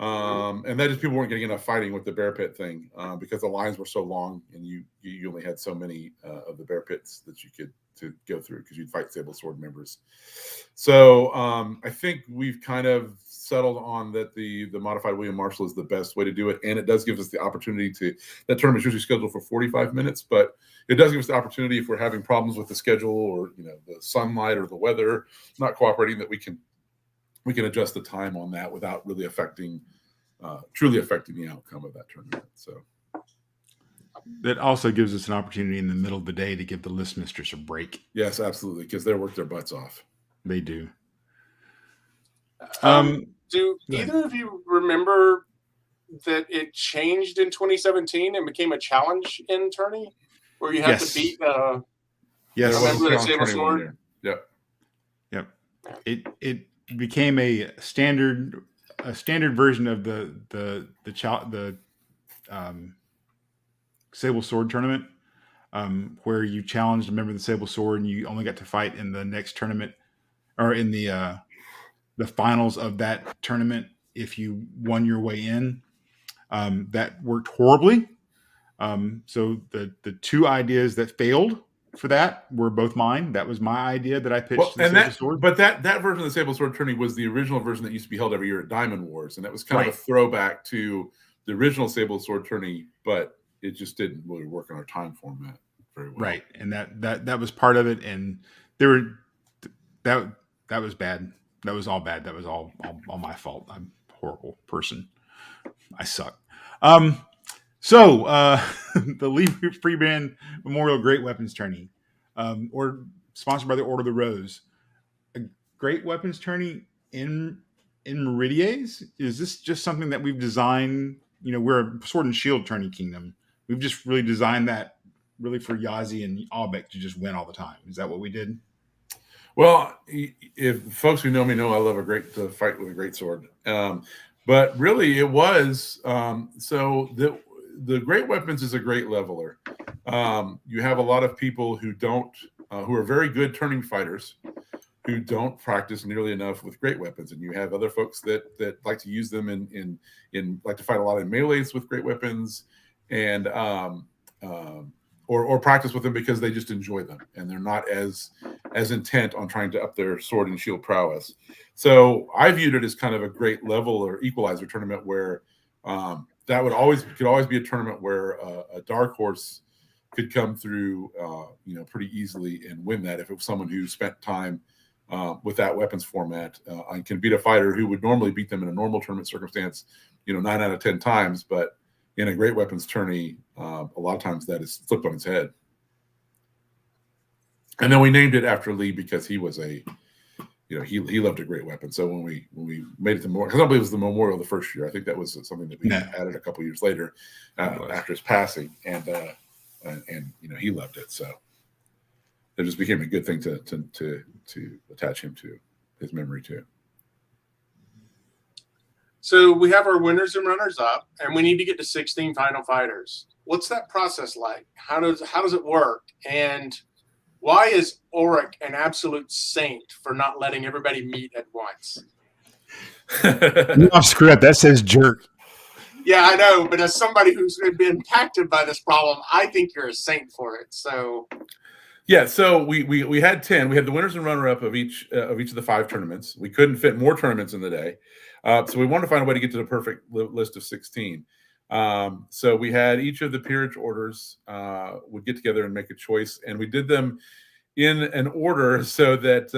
And that is people weren't getting enough fighting with the bear pit thing because the lines were so long and you only had so many of the bear pits that you could to go through because you'd fight Sable Sword members. So I think we've kind of settled on that the modified William Marshall is the best way to do it, and it does give us the opportunity to. That tournament is usually scheduled for 45 minutes, but it does give us the opportunity if we're having problems with the schedule or the sunlight or the weather not cooperating, that we can adjust the time on that without really truly affecting the outcome of that tournament. So that also gives us an opportunity in the middle of the day to give the list mistress a break. Yes, absolutely, because they work their butts off. They do. Do either of you remember that it changed in 2017 and became a challenge in tourney where you had to beat a member of the Sable Sword? Yep. It became a standard version of the Sable Sword tournament, where you challenged a member of the Sable Sword and you only got to fight in the next tournament or in the finals of that tournament if you won your way in. That worked horribly. So the two ideas that failed for that were both mine. That was my idea that I pitched to the Sable Sword. But that version of the Sable Sword tourney was the original version that used to be held every year at Diamond Wars, and that was kind of a throwback to the original Sable Sword tourney, but it just didn't really work on our time format very well. Right, and that was part of it, and that was bad. That was all bad. That was all my fault. I'm a horrible person. I suck. So the Lee Freebrand Memorial Great Weapons Tourney, or sponsored by the Order of the Rose, a Great Weapons Tourney in Meridians. Is this just something that we've designed? We're a Sword and Shield tourney kingdom. We've just really designed that really for Yazi and Albeck to just win all the time. Is that what we did? Well, if folks who know me know I love to fight with a great sword. But really it was so the Great Weapons is a great leveler. You have a lot of people who are very good turning fighters who don't practice nearly enough with Great Weapons, and you have other folks that like to use them in like to fight a lot in melees with Great Weapons, and or practice with them because they just enjoy them and they're not as intent on trying to up their sword and shield prowess. So I viewed it as kind of a great level or equalizer tournament where that could always be a tournament where a dark horse could come through, pretty easily and win that if it was someone who spent time with that weapons format and can beat a fighter who would normally beat them in a normal tournament circumstance, 9 out of 10 times, but in a Great Weapons tourney, a lot of times that is flipped on its head. And then we named it after Lee because he was he loved a great weapon. So when we made it the memorial, because I don't believe it was the memorial the first year. I think that was something that we added a couple years later after his passing, and he loved it. So it just became a good thing to attach him to his memory too. So we have our winners and runners up, and we need to get to 16 final fighters. What's that process like? How does it work? And why is Ulrich an absolute saint for not letting everybody meet at once? No, screw it. That says jerk. Yeah, I know, but as somebody who's been impacted by this problem, I think you're a saint for it. So, yeah, so we had 10. We had the winners and runner-up of each of the 5 tournaments. We couldn't fit more tournaments in the day, so we wanted to find a way to get to the perfect list of 16. So we had each of the peerage orders would get together and make a choice, and we did them in an order so that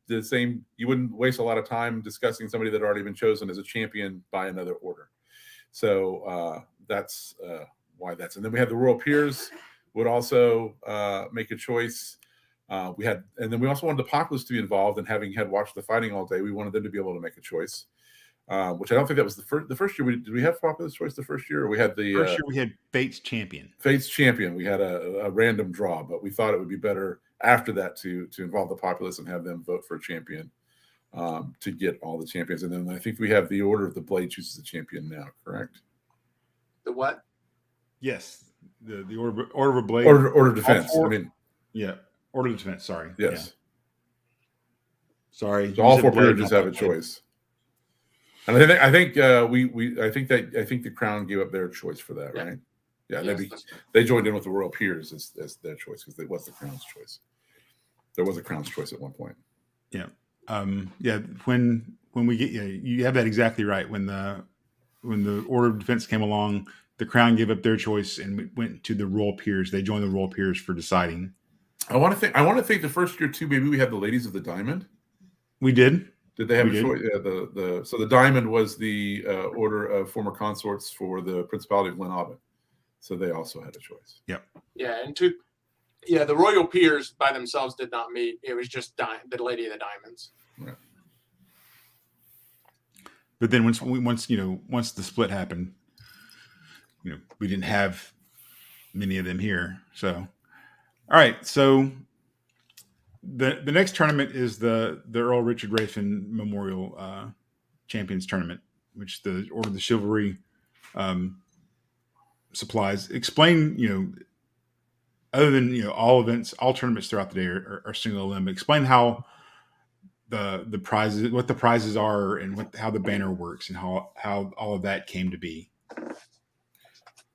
the same, you wouldn't waste a lot of time discussing somebody that had already been chosen as a champion by another order. So that's why that's. And then we had the royal peers would also make a choice. And then we also wanted the populace to be involved, and having had watched the fighting all day, we wanted them to be able to make a choice. Which I don't think that was the first year. Did we have populace choice the first year, or we had the first year we had Fate's champion. Fate's champion. We had a random draw, but we thought it would be better after that to involve the populace and have them vote for a champion to get all the champions. And then I think we have the order of the blade chooses the champion now. Correct? The what? Yes, the order of a blade. Order of defense. Order of defense. Sorry. Yes. Yeah. Sorry. So all 4 peerages have a choice. And I think the Crown gave up their choice for that, right? Yeah, yes, they joined in with the royal peers as their choice because it was the Crown's choice. There was a Crown's choice at one point. Yeah, When we get you have that exactly right. When the order of defense came along, the Crown gave up their choice and went to the royal peers. They joined the royal peers for deciding. I want to think the first year too. Maybe we had the ladies of the diamond. We did. Did they have a choice? Yeah, so the diamond was the order of former consorts for the Principality of Glenavon. So they also had a choice. Yep. Yeah, the royal peers by themselves did not meet. It was just the Lady of the Diamonds. Right. But then once the split happened, we didn't have many of them here. So, all right, so. The next tournament is the Earl Richard Rafin Memorial Champions Tournament, which the Order of the Chivalry supplies. Explain, other than all events, all tournaments throughout the day are single limb. Explain how the prizes, what the prizes are, and how the banner works, and how all of that came to be.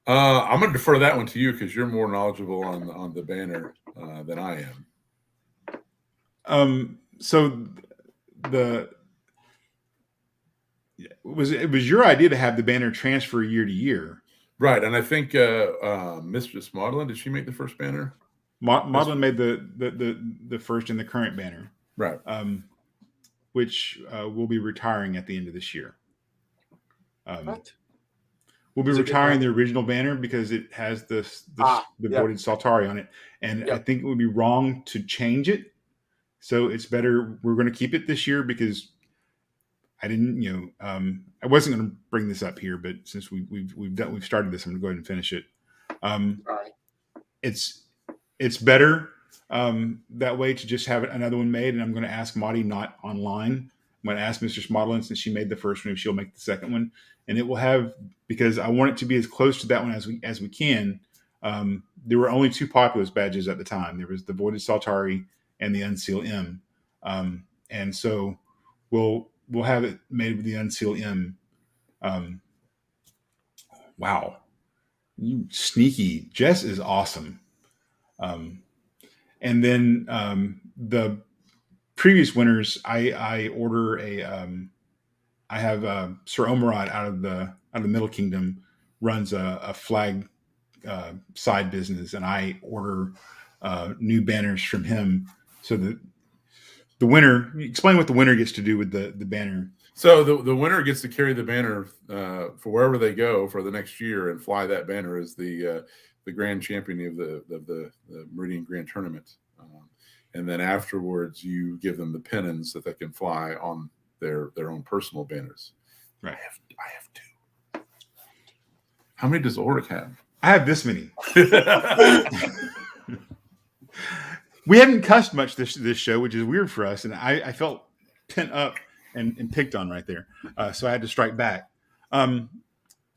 I'm going to defer that one to you because you're more knowledgeable on the banner than I am. So it was your idea to have the banner transfer year to year, right? And I think Mistress Maudlin, did she make the first banner? Maudlin made the first and the current banner, right? Which will be retiring at the end of this year. What? We'll be retiring the original banner because it has the voided Saltari on it, and I think it would be wrong to change it. So it's better. We're going to keep it this year because I didn't, I wasn't going to bring this up here, but since we've started this, I'm going to go ahead and finish it. All right. It's better that way to just have another one made. And I'm going to ask Maudie not online. I'm going to ask Mistress Maudlin, since she made the first one, if she'll make the second one, and it will have, because I want it to be as close to that one as we can. There were only 2 populace badges at the time. There was the voided Saltari and the Unseal M, and so we'll have it made with the Unseal M. Wow, you sneaky! Jess is awesome. And then the previous winners, I order I have Sir Omerod out of the Middle Kingdom runs a flag side business, and I order new banners from him. So the winner, explain what the winner gets to do with the banner. So the winner gets to carry the banner for wherever they go for the next year and fly that banner as the grand champion of the Meridian Grand Tournament. and then afterwards you give them the pennants that they can fly on their own personal banners. Right. I have 2. How many does Ulrich have? I have this many. We haven't cussed much this show, which is weird for us, and I felt pent up and picked on right there, so I had to strike back. And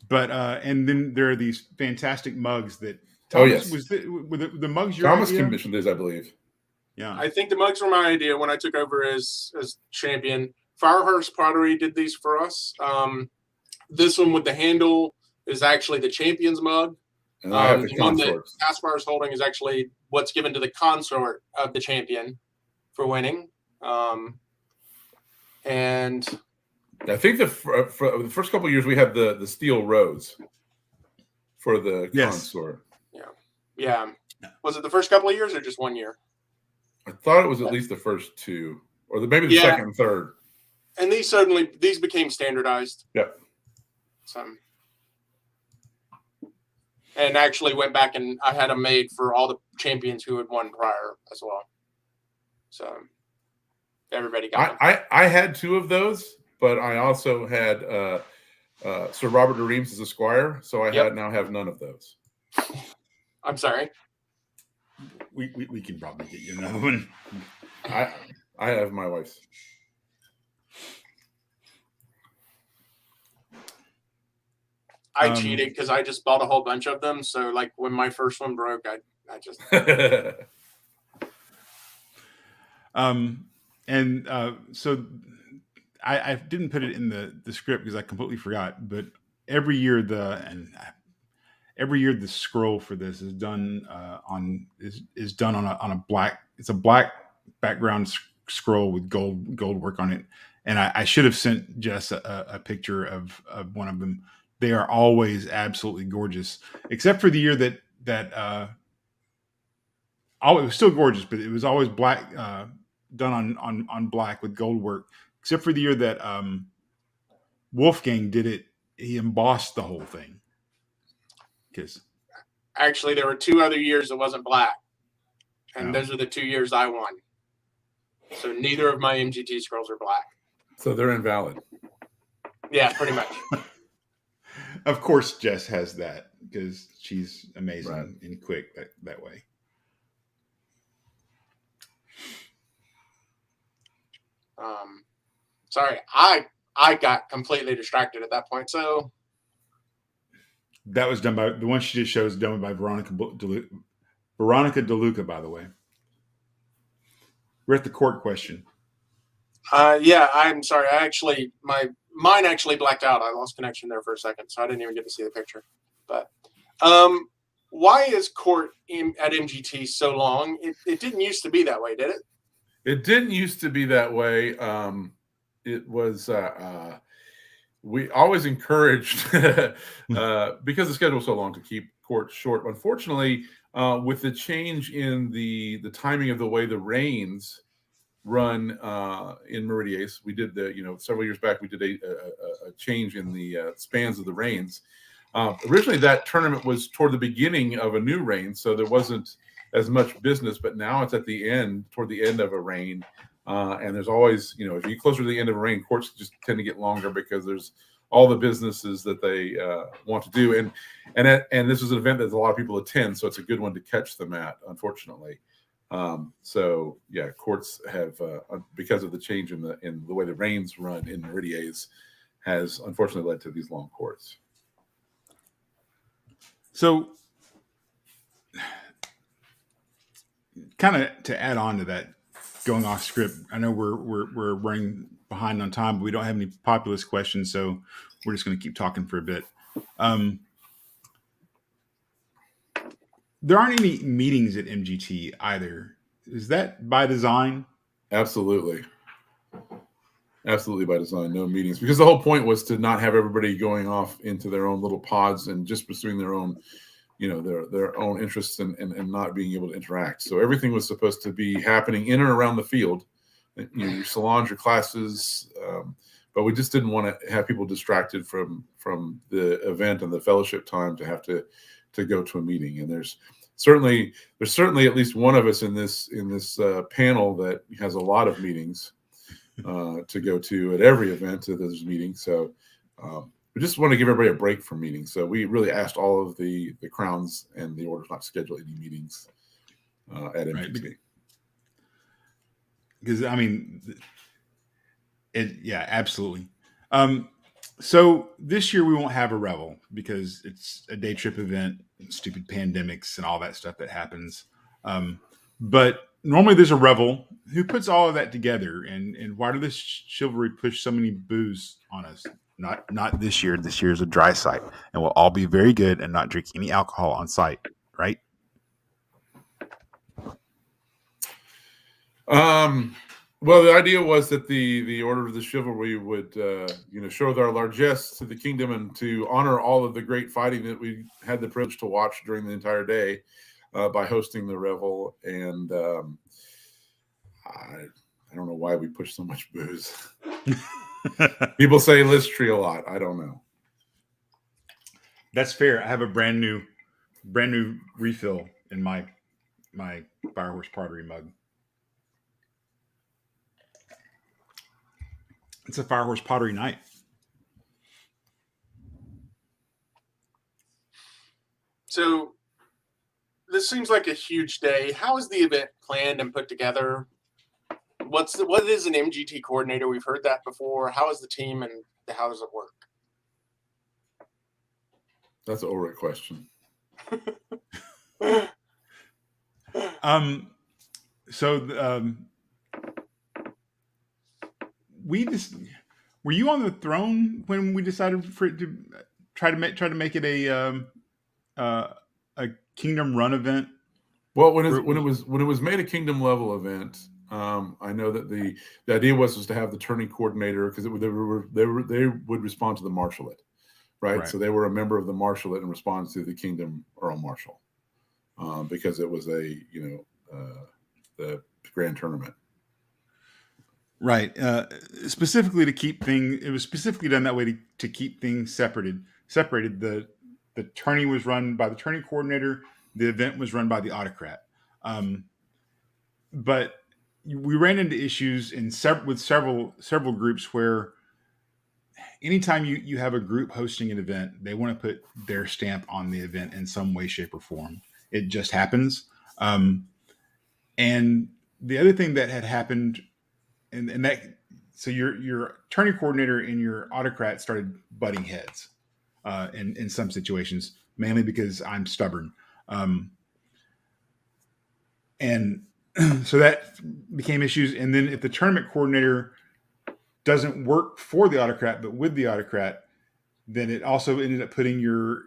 then there are these fantastic mugs that Thomas was the mugs. Thomas commissioned these, I believe. Yeah, I think the mugs were my idea when I took over as champion. Firehurst Pottery did these for us. This one with the handle is actually the champion's mug. And I have the one that consorts. Caspar is holding is actually what's given to the consort of the champion for winning. And I think for the first couple of years we had the steel rose for the consort. Yeah. Was it the first couple of years or just 1 year? I thought it was at least the first 2, or maybe the second and third. And these became standardized. Yep. And actually went back and I had them made for all the champions who had won prior as well. So everybody got them. I had 2 of those, but I also had Sir Robert de Reims as a squire, so I now have none of those. I'm sorry. We can probably get you another one. I have my wife's. I cheated because I just bought a whole bunch of them. So like when my first one broke, I just. So I didn't put it in the script because I completely forgot. But every year the scroll for this is done on a black. It's a black background scroll with gold work on it. And I should have sent Jess a picture of one of them. They are always absolutely gorgeous, except for the year that it was still gorgeous, but it was always black, done on black with gold work. Except for the year that Wolfgang did it, he embossed the whole thing. Because actually, there were 2 other years it wasn't black, and those are the 2 years I won. So neither of my MGT scrolls are black. So they're invalid. Yeah, pretty much. Of course, Jess has that because she's amazing and quick that way. Sorry, I got completely distracted at that point. So that was done by the one she just showed is done by Veronica DeLuca, by the way. We're at the court question. Yeah, I'm sorry. Mine actually blacked out. I lost connection there for a second, so I didn't even get to see the picture. But why is court at MGT so long? It didn't used to be that way, did it? It didn't used to be that way. It was we always encouraged because the schedule was so long to keep court short. Unfortunately, with the change in the timing of the way the reigns run in Meridia's, we did several years back we did a change in the spans of the reigns. Originally that tournament was toward the beginning of a new reign, so there wasn't as much business, but now it's at the end, toward the end of a reign, and there's always, if you get closer to the end of a reign, courts just tend to get longer because there's all the businesses that they want to do, and this is an event that a lot of people attend, so it's a good one to catch them at, unfortunately. So yeah, courts have because of the change in the way the reigns run in Meridia's has unfortunately led to these long courts. So kind of to add on to that, going off script, I know we're running behind on time, but we don't have any populist questions, so we're just going to keep talking for a bit. There aren't any meetings at MGT either. Is that by design? Absolutely by design. No meetings, because the whole point was to not have everybody going off into their own little pods and just pursuing their own, their own interests and not being able to interact. So everything was supposed to be happening in and around the field, your salons, your classes, but we just didn't want to have people distracted from the event and the fellowship time to have to go to a meeting. And there's there's certainly at least one of us in this panel that has a lot of meetings to go to at every event of those meetings. So we just want to give everybody a break from meetings. So we really asked all of the crowns and the orders not to schedule any meetings at MGT. Right. Because I mean, absolutely. So this year we won't have a revel because it's a day trip event, stupid pandemics and all that stuff that happens. But normally there's a revel. Who puts all of that together? And why do this chivalry push so many booze on us? Not this year. This year is a dry site, and we'll all be very good and not drink any alcohol on site, right? Well, the idea was that the Order of the Chivalry would, show our largesse to the kingdom and to honor all of the great fighting that we had the privilege to watch during the entire day by hosting the revel. And I don't know why we push so much booze. People say Listry a lot. I don't know. That's fair. I have a brand new refill in my Firehorse Pottery mug. It's a Firehorse Pottery night. So this seems like a huge day. How is the event planned and put together? What is an MGT coordinator? We've heard that before. How is the team and how does it work? That's an Ulrich question. Were you on the throne when we decided for it to try to make it a kingdom run event? Well, when it was made a kingdom level event, I know that the idea was to have the tourney coordinator because they would respond to the marshalate, right? So they were a member of the marshalate and responded to the kingdom Earl Marshal because it was the Grand Tournament. Right. Specifically to keep things, it was specifically done that way to keep things separated. The tourney was run by the tourney coordinator. The event was run by the autocrat. But we ran into issues with several groups where anytime you have a group hosting an event, they want to put their stamp on the event in some way, shape, or form. It just happens. And the other thing that had happened, and that, so your tourney coordinator and your autocrat started butting heads in some situations, mainly because I'm stubborn. And so that became issues. And then if the tournament coordinator doesn't work for the autocrat, but with the autocrat, then it also ended up putting your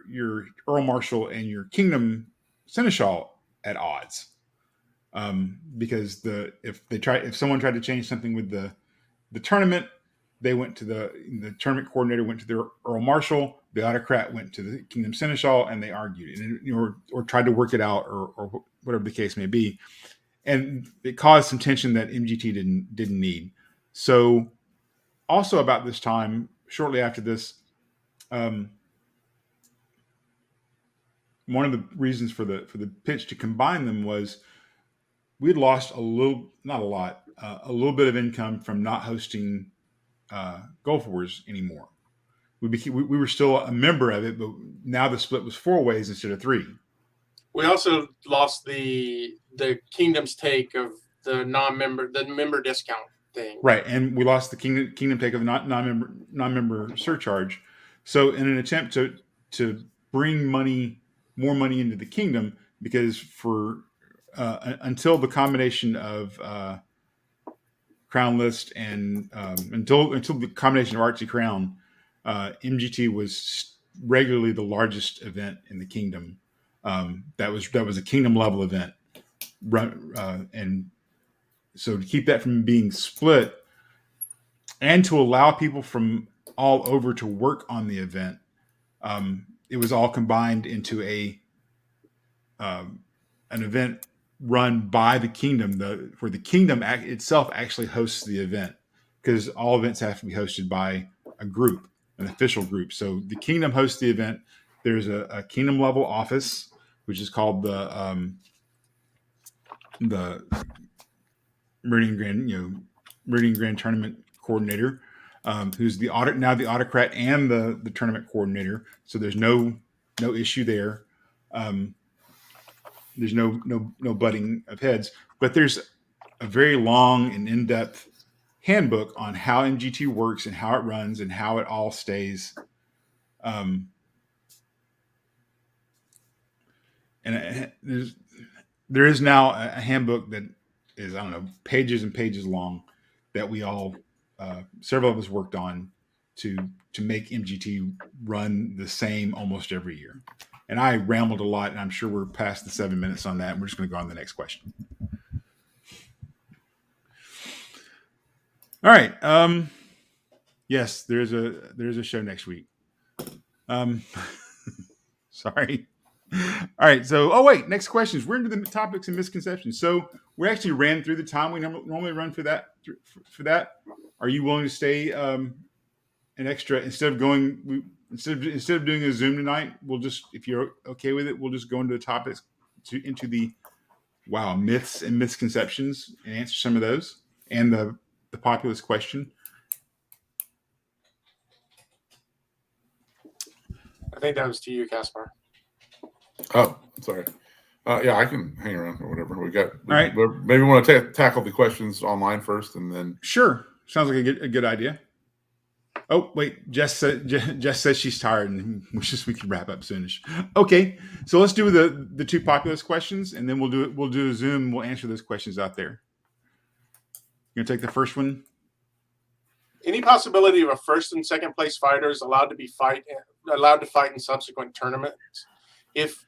Earl Marshal and your Kingdom Seneschal at odds. Because if someone tried to change something with the tournament, they went to the tournament coordinator went to the Earl Marshal, the autocrat went to the Kingdom Seneschal, and they argued or tried to work it out or whatever the case may be. And it caused some tension that MGT didn't need. So also about this time, shortly after this, one of the reasons for the pitch to combine them was we had lost a little bit of income from not hosting Gulf Wars anymore. We were still a member of it, but now the split was 4 ways instead of 3. We also lost the Kingdom's take of the member discount thing. Right, and we lost the Kingdom take of the non-member surcharge. So in an attempt to bring more money into the kingdom, because for until the combination of Crown List and until the combination of Artsy Crown, MGT was regularly the largest event in the kingdom. That was a kingdom level event, and so to keep that from being split, and to allow people from all over to work on the event, it was all combined into an event run by the kingdom, where the kingdom itself actually hosts the event, because all events have to be hosted by a group, an official group. So the kingdom hosts the event. There's a kingdom level office which is called the Meridian Grand Tournament coordinator, who's the autocrat and the tournament coordinator. So there's no issue there. There's no butting of heads, but there's a very long and in-depth handbook on how MGT works and how it runs and how it all stays. And there is now a handbook that is, I don't know, pages and pages long that we all, several of us worked on to make MGT run the same almost every year. And I rambled a lot, and I'm sure we're past the 7 minutes on that. And we're just going to go on to the next question. All right. Yes, there's a show next week. Sorry. All right. So, next questions. We're into the topics and misconceptions. So we actually ran through the time we normally run for that. Are you willing to stay an extra instead of doing a Zoom tonight? We'll just, if you're okay with it, we'll just go into the topics into the myths and misconceptions and answer some of those and the populist question. I think that was to you, Caspar. Oh, sorry. Yeah, I can hang around or whatever. We got. All right. Maybe we want to tackle the questions online first, and then. Sure. Sounds like a good idea. Oh wait, Jess says she's tired, and we can wrap up soonish. Okay, so let's do the two populist questions, and then we'll do a Zoom. We'll answer those questions out there. You gonna take the first one? Any possibility of a first and second place fighters allowed to fight in subsequent tournaments? If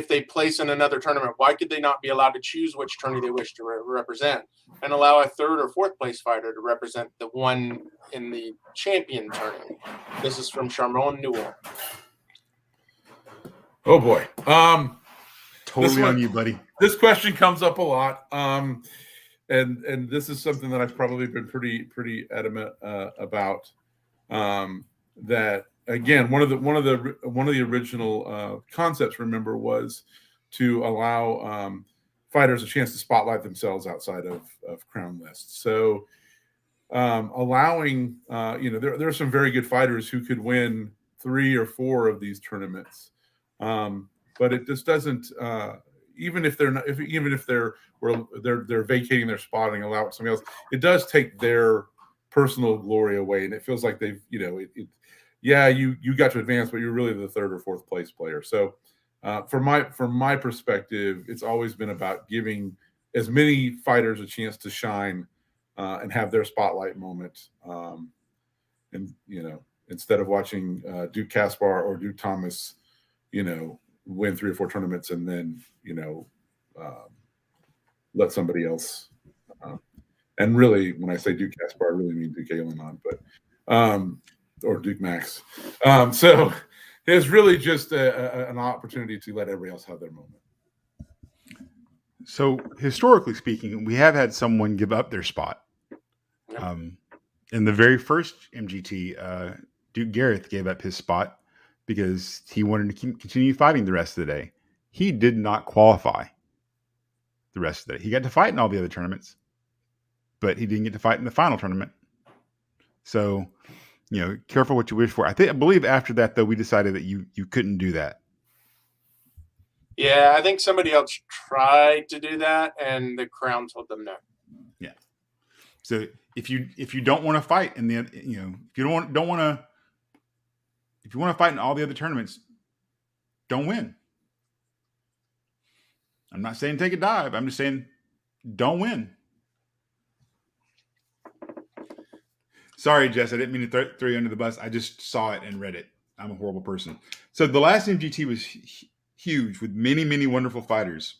they place in another tournament, why could they not be allowed to choose which tourney they wish to represent and allow a third or fourth place fighter to represent the one in the champion tourney? This is from Charmon Newell. Oh boy. Totally on you, buddy. This question comes up a lot. And this is something that I've probably been pretty adamant about. That again, one of the original concepts, remember, was to allow fighters a chance to spotlight themselves outside of crown lists. So allowing there are some very good fighters who could win 3 or 4 of these tournaments, but it just doesn't. Even if they're vacating their spot and allow somebody else, it does take their personal glory away, and it feels like they've you got to advance, but you're really the third or fourth place player. So from my perspective, it's always been about giving as many fighters a chance to shine and have their spotlight moment, and instead of watching Duke Caspar or Duke Thomas win 3 or 4 tournaments and then let somebody else, and really when I say Duke Caspar, I really mean Duke Ailenon, but or Duke Max. So there's really just an opportunity to let everybody else have their moment. So historically speaking, we have had someone give up their spot. In the very first MGT, Duke Gareth gave up his spot because he wanted to continue fighting the rest of the day. He did not qualify the rest of the day. He got to fight in all the other tournaments, but he didn't get to fight in the final tournament. So, careful what you wish for. I believe after that, though, we decided that you couldn't do that. Yeah, I think somebody else tried to do that, and the crown told them no. Yeah. So if you don't want to fight in the if you want to fight in all the other tournaments, don't win. I'm not saying take a dive. I'm just saying don't win. Sorry, Jess. I didn't mean to throw you under the bus. I just saw it and read it. I'm a horrible person. So the last MGT was huge with many, many wonderful fighters.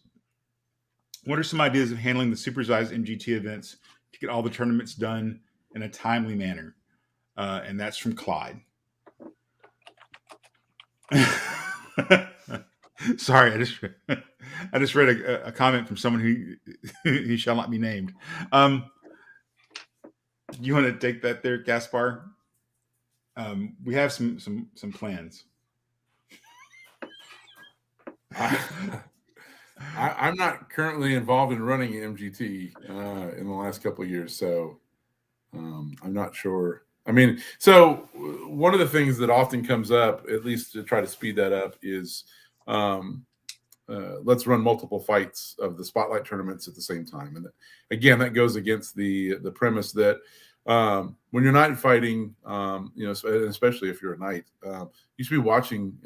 What are some ideas of handling the supersized MGT events to get all the tournaments done in a timely manner? And that's from Clyde. Sorry, I just read a comment from someone who shall not be named. You want to take that there, Caspar? We have some plans. I'm not currently involved in running MGT in the last couple of years, so I'm not sure. I mean, so one of the things that often comes up, at least to try to speed that up, is let's run multiple fights of the spotlight tournaments at the same time. And again, that goes against the premise that when you're night fighting, especially if you're a knight, you should be watching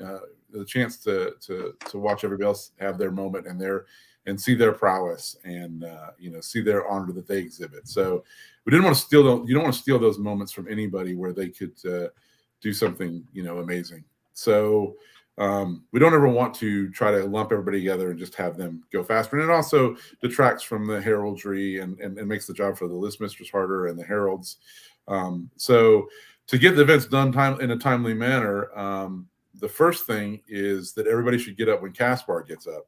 the chance to watch everybody else have their moment and see their prowess and see their honor that they exhibit. So we didn't want to steal you don't want to steal those moments from anybody where they could do something amazing. So we don't ever want to try to lump everybody together and just have them go faster. And it also detracts from the heraldry and makes the job for the list mistress harder and the heralds. So to get the events done in a timely manner, the first thing is that everybody should get up when Caspar gets up.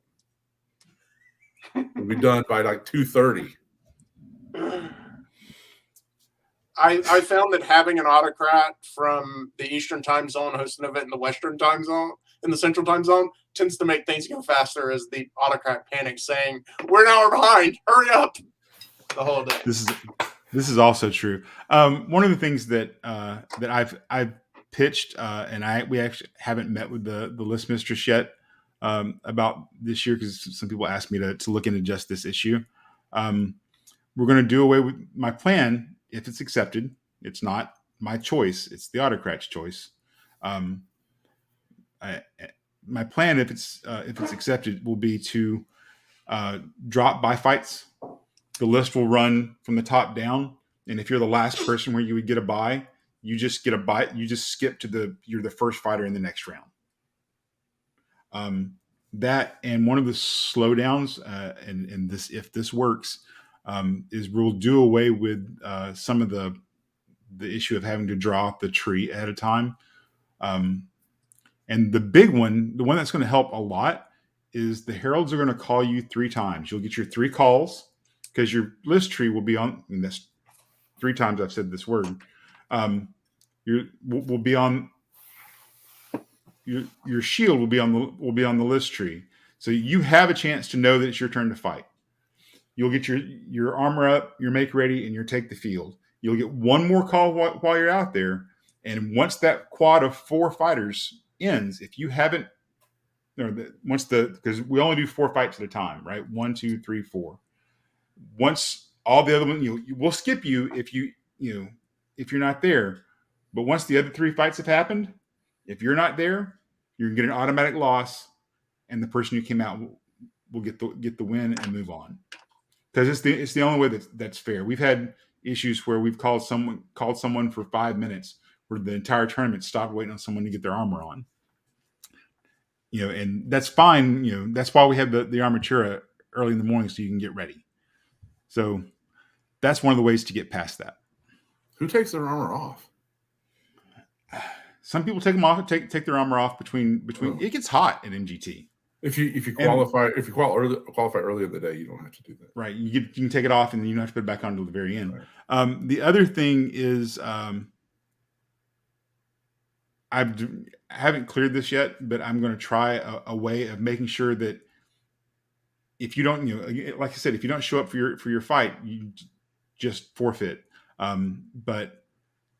We'll be done by like 2:30. I found that having an autocrat from the Eastern time zone host an event in the Western time zone, in the Central time zone, tends to make things go faster as the autocrat panics, saying, "We're an hour behind. Hurry up!" The whole day. This is also true. One of the things that I've pitched, and we actually haven't met with the list mistress yet about this year, because some people asked me to look into just this issue. We're going to do away with my plan if it's accepted. It's not my choice; it's the autocrat's choice. My plan, if it's accepted, will be to drop by fights. The list will run from the top down, and if you're the last person where you would get a bye, you just get a bye. You just skip to you're the first fighter in the next round. That, and one of the slowdowns, and this, if this works, is we'll do away with some of the issue of having to draw out the tree ahead of time. And the big one, the one that's going to help a lot, is the heralds are going to call you 3 times. You'll get your 3 calls, because your list tree will be on. And that's 3 times I've said this word. Will be on. Your shield will be on the list tree, so you have a chance to know that it's your turn to fight. You'll get your armor up, your make ready, and your take the field. You'll get one more call while you're out there, and once that quad of 4 fighters ends, if you haven't, because we only do 4 fights at a time, right? 1, 2, 3, 4. Once all the other ones, we'll skip you if you're not there. But once the other 3 fights have happened, if you're not there, you're gonna get an automatic loss, and the person who came out will get the win and move on. Because it's the only way that's fair. We've had issues where we've called someone for 5 minutes, where the entire tournament stopped waiting on someone to get their armor on. And that's fine. That's why we have the armatura early in the morning, so you can get ready. So that's one of the ways to get past that. Who takes their armor off? Some people take them off, take their armor off between. Oh. It gets hot at MGT. If you qualify early in the day, you don't have to do that. Right. You can take it off, and then you don't have to put it back on until the very end. Right. The other thing is, I haven't cleared this yet, but I'm going to try a way of making sure that if you don't, like I said, if you don't show up for your fight, you just forfeit. But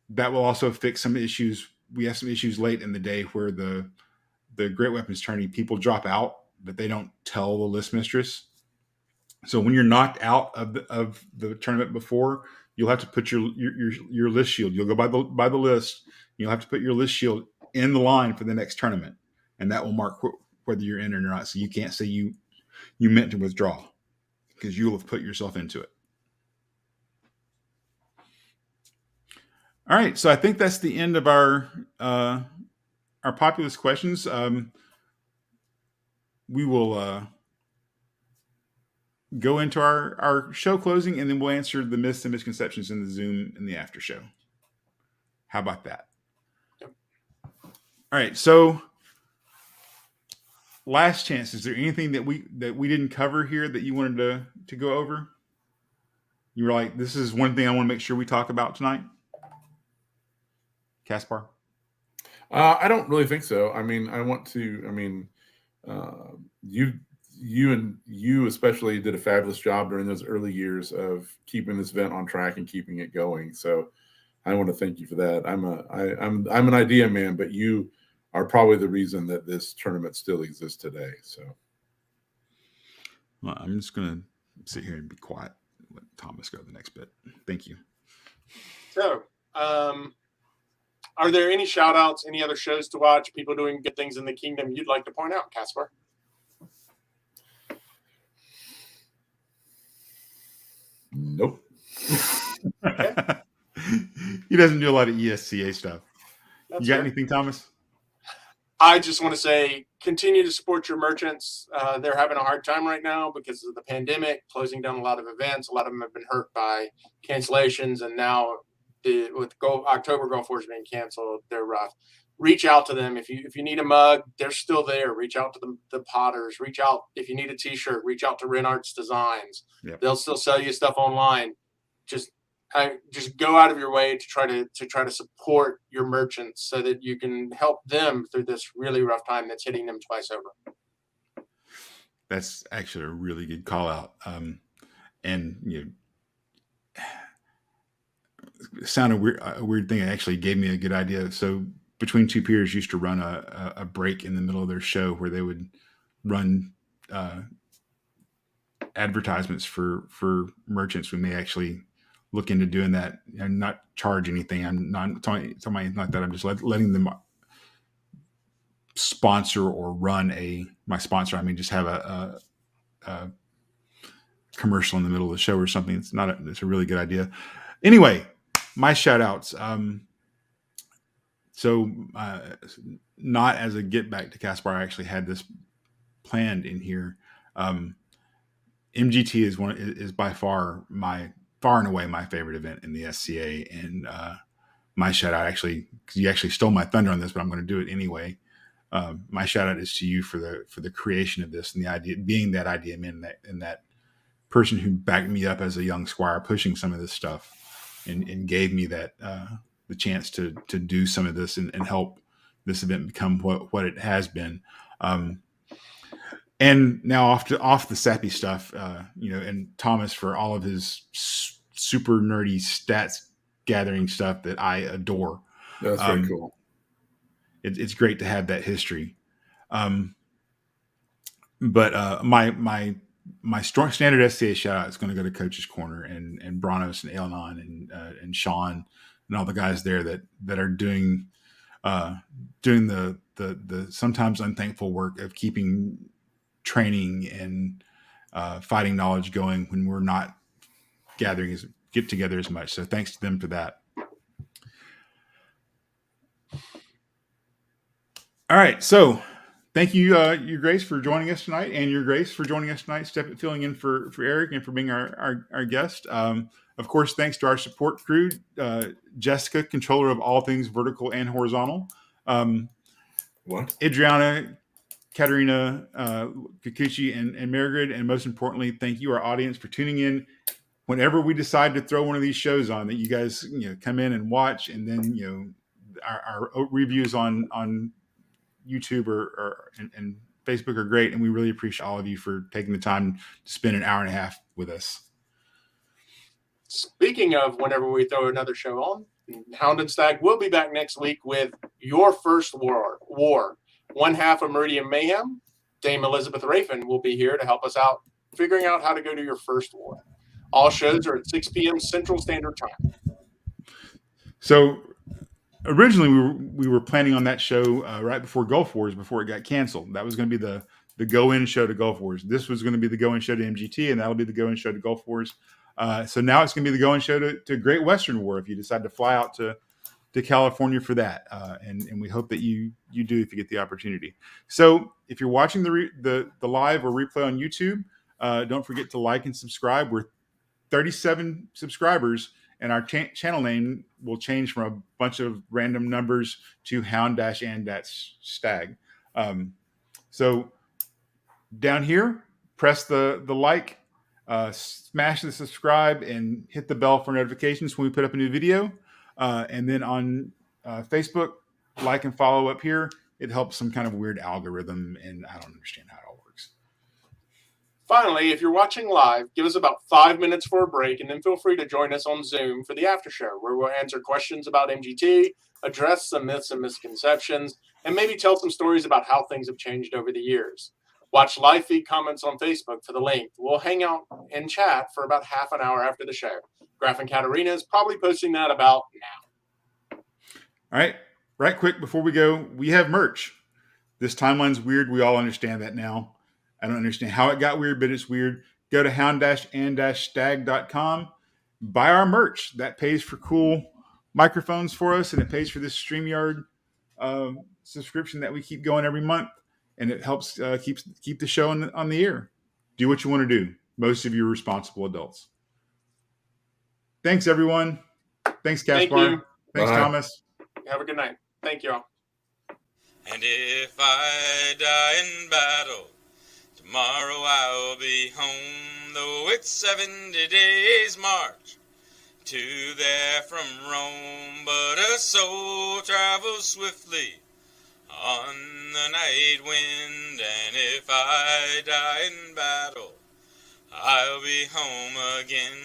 that will also fix some issues. We have some issues late in the day where the Great Weapons tourney, people drop out, but they don't tell the list mistress. So when you're knocked out of the tournament before, you'll have to put your list shield. You'll go by the list. You'll have to put your list shield in the line for the next tournament, and that will mark whether you're in or not. So you can't say you meant to withdraw, because you will have put yourself into it. All right, so I think that's the end of our populist questions. We will go into our show closing, and then we'll answer the myths and misconceptions in the Zoom in the after show. How about that? Yep. All right, so last chance. Is there anything that we didn't cover here that you wanted to go over? You were like, this is one thing I want to make sure we talk about tonight. Caspar? I don't really think so. I mean, I want to. I mean, You especially did a fabulous job during those early years of keeping this event on track and keeping it going. So I want to thank you for that. I'm an idea man, but you are probably the reason that this tournament still exists today. So well, I'm just going to sit here and be quiet. Let Thomas go to the next bit. Thank you. So, are there any shout outs, any other shows to watch, people doing good things in the kingdom you'd like to point out, Caspar? Nope. Okay. He doesn't do a lot of ESCA stuff. That's you got fair. anything, Thomas? I just want to say, continue to support your merchants. They're having a hard time right now because of the pandemic, closing down a lot of events. A lot of them have been hurt by cancellations, and now with October Gulf Wars being canceled, they're rough. Reach out to them if you need a mug, they're still there. Reach out to the potters. Reach out if you need a T-shirt. Reach out to Ren Arts Designs. Yep. They'll still sell you stuff online. Just go out of your way to try to support your merchants so that you can help them through this really rough time that's hitting them twice over. That's actually a really good call out. And it sounded weird. A weird thing. It actually gave me a good idea. So Between Two Peers used to run a break in the middle of their show where they would run advertisements for merchants. We may actually look into doing that and not charge anything. I'm not telling like that. I'm just letting them sponsor or run my sponsor. I mean, just have a commercial in the middle of the show or something. It's a really good idea. Anyway, my shout outs. So not as a get back to Caspar, I actually had this planned in here. MGT is by far and away my favorite event in the SCA, and my shout out actually, because you actually stole my thunder on this, but I'm going to do it anyway. My shout out is to you for the creation of this and the idea, being that idea man and that person who backed me up as a young squire, pushing some of this stuff, and gave me that the chance to do some of this and help this event become what it has been. And now off the sappy stuff, and Thomas for all of his super nerdy stats gathering stuff that I adore. That's very cool. It's great to have that history. But my strong standard SCA shout out is going to go to Coach's Corner and Branos and Elnon and Sean and all the guys there that are doing the sometimes unthankful work of keeping training and fighting knowledge going when we're not get together as much. So thanks to them for that. All right. So thank you, Your Grace, for joining us tonight, and Your Grace for joining us tonight, filling in for Eric and for being our guest. Of course, thanks to our support crew, Jessica, controller of all things vertical and horizontal. Adriana, Katerina, Kikuchi, and Margaret, and most importantly, thank you, our audience, for tuning in. Whenever we decide to throw one of these shows on, that you guys come in and watch, and then our reviews on YouTube and Facebook are great, and we really appreciate all of you for taking the time to spend an hour and a half with us. Speaking of whenever we throw another show on, Hound and Stag will be back next week with Your First War. One half of Meridian Mayhem, Dame Elizabeth Rafin, will be here to help us out figuring out how to go to your first war. All shows are at 6 p.m. Central Standard Time. So originally we were planning on that show right before Gulf Wars, before it got canceled. That was going to be the go-in show to Gulf Wars. This was going to be the go-in show to MGT, and that'll be the go-in show to Gulf Wars. So now it's going to be the go-in show to Great Western War if you decide to fly out to California for that. And we hope that you do if you get the opportunity. So if you're watching the live or replay on YouTube, don't forget to like and subscribe. We're 37 subscribers, and our channel name will change from a bunch of random numbers to Hound-and-Stag. So down here, press the like, smash the subscribe, and hit the bell for notifications when we put up a new video. And then on Facebook, like and follow up here. it helps some kind of weird algorithm, and I don't understand how it all works. Finally, if you're watching live, give us about 5 minutes for a break, and then feel free to join us on Zoom for the after show, where we'll answer questions about MGT, address some myths and misconceptions, and maybe tell some stories about how things have changed over the years. Watch live feed comments on Facebook for the link. We'll hang out and chat for about half an hour after the show. Graf and Katarina is probably posting that about now. All right. Right quick before we go, we have merch. This timeline's weird. We all understand that now. I don't understand how it got weird, but it's weird. Go to hound-and-stag.com. Buy our merch. That pays for cool microphones for us, and it pays for this StreamYard subscription that we keep going every month, and it helps keep the show on the air. Do what you want to do. Most of you are responsible adults. Thanks, everyone. Thanks, Caspar. Thank you. Thanks, Bye. Thomas. Have a good night. Thank you all. And if I die in battle, tomorrow I'll be home, though it's 70 days march to there from Rome. But a soul travels swiftly on the night wind, and if I die in battle, I'll be home again.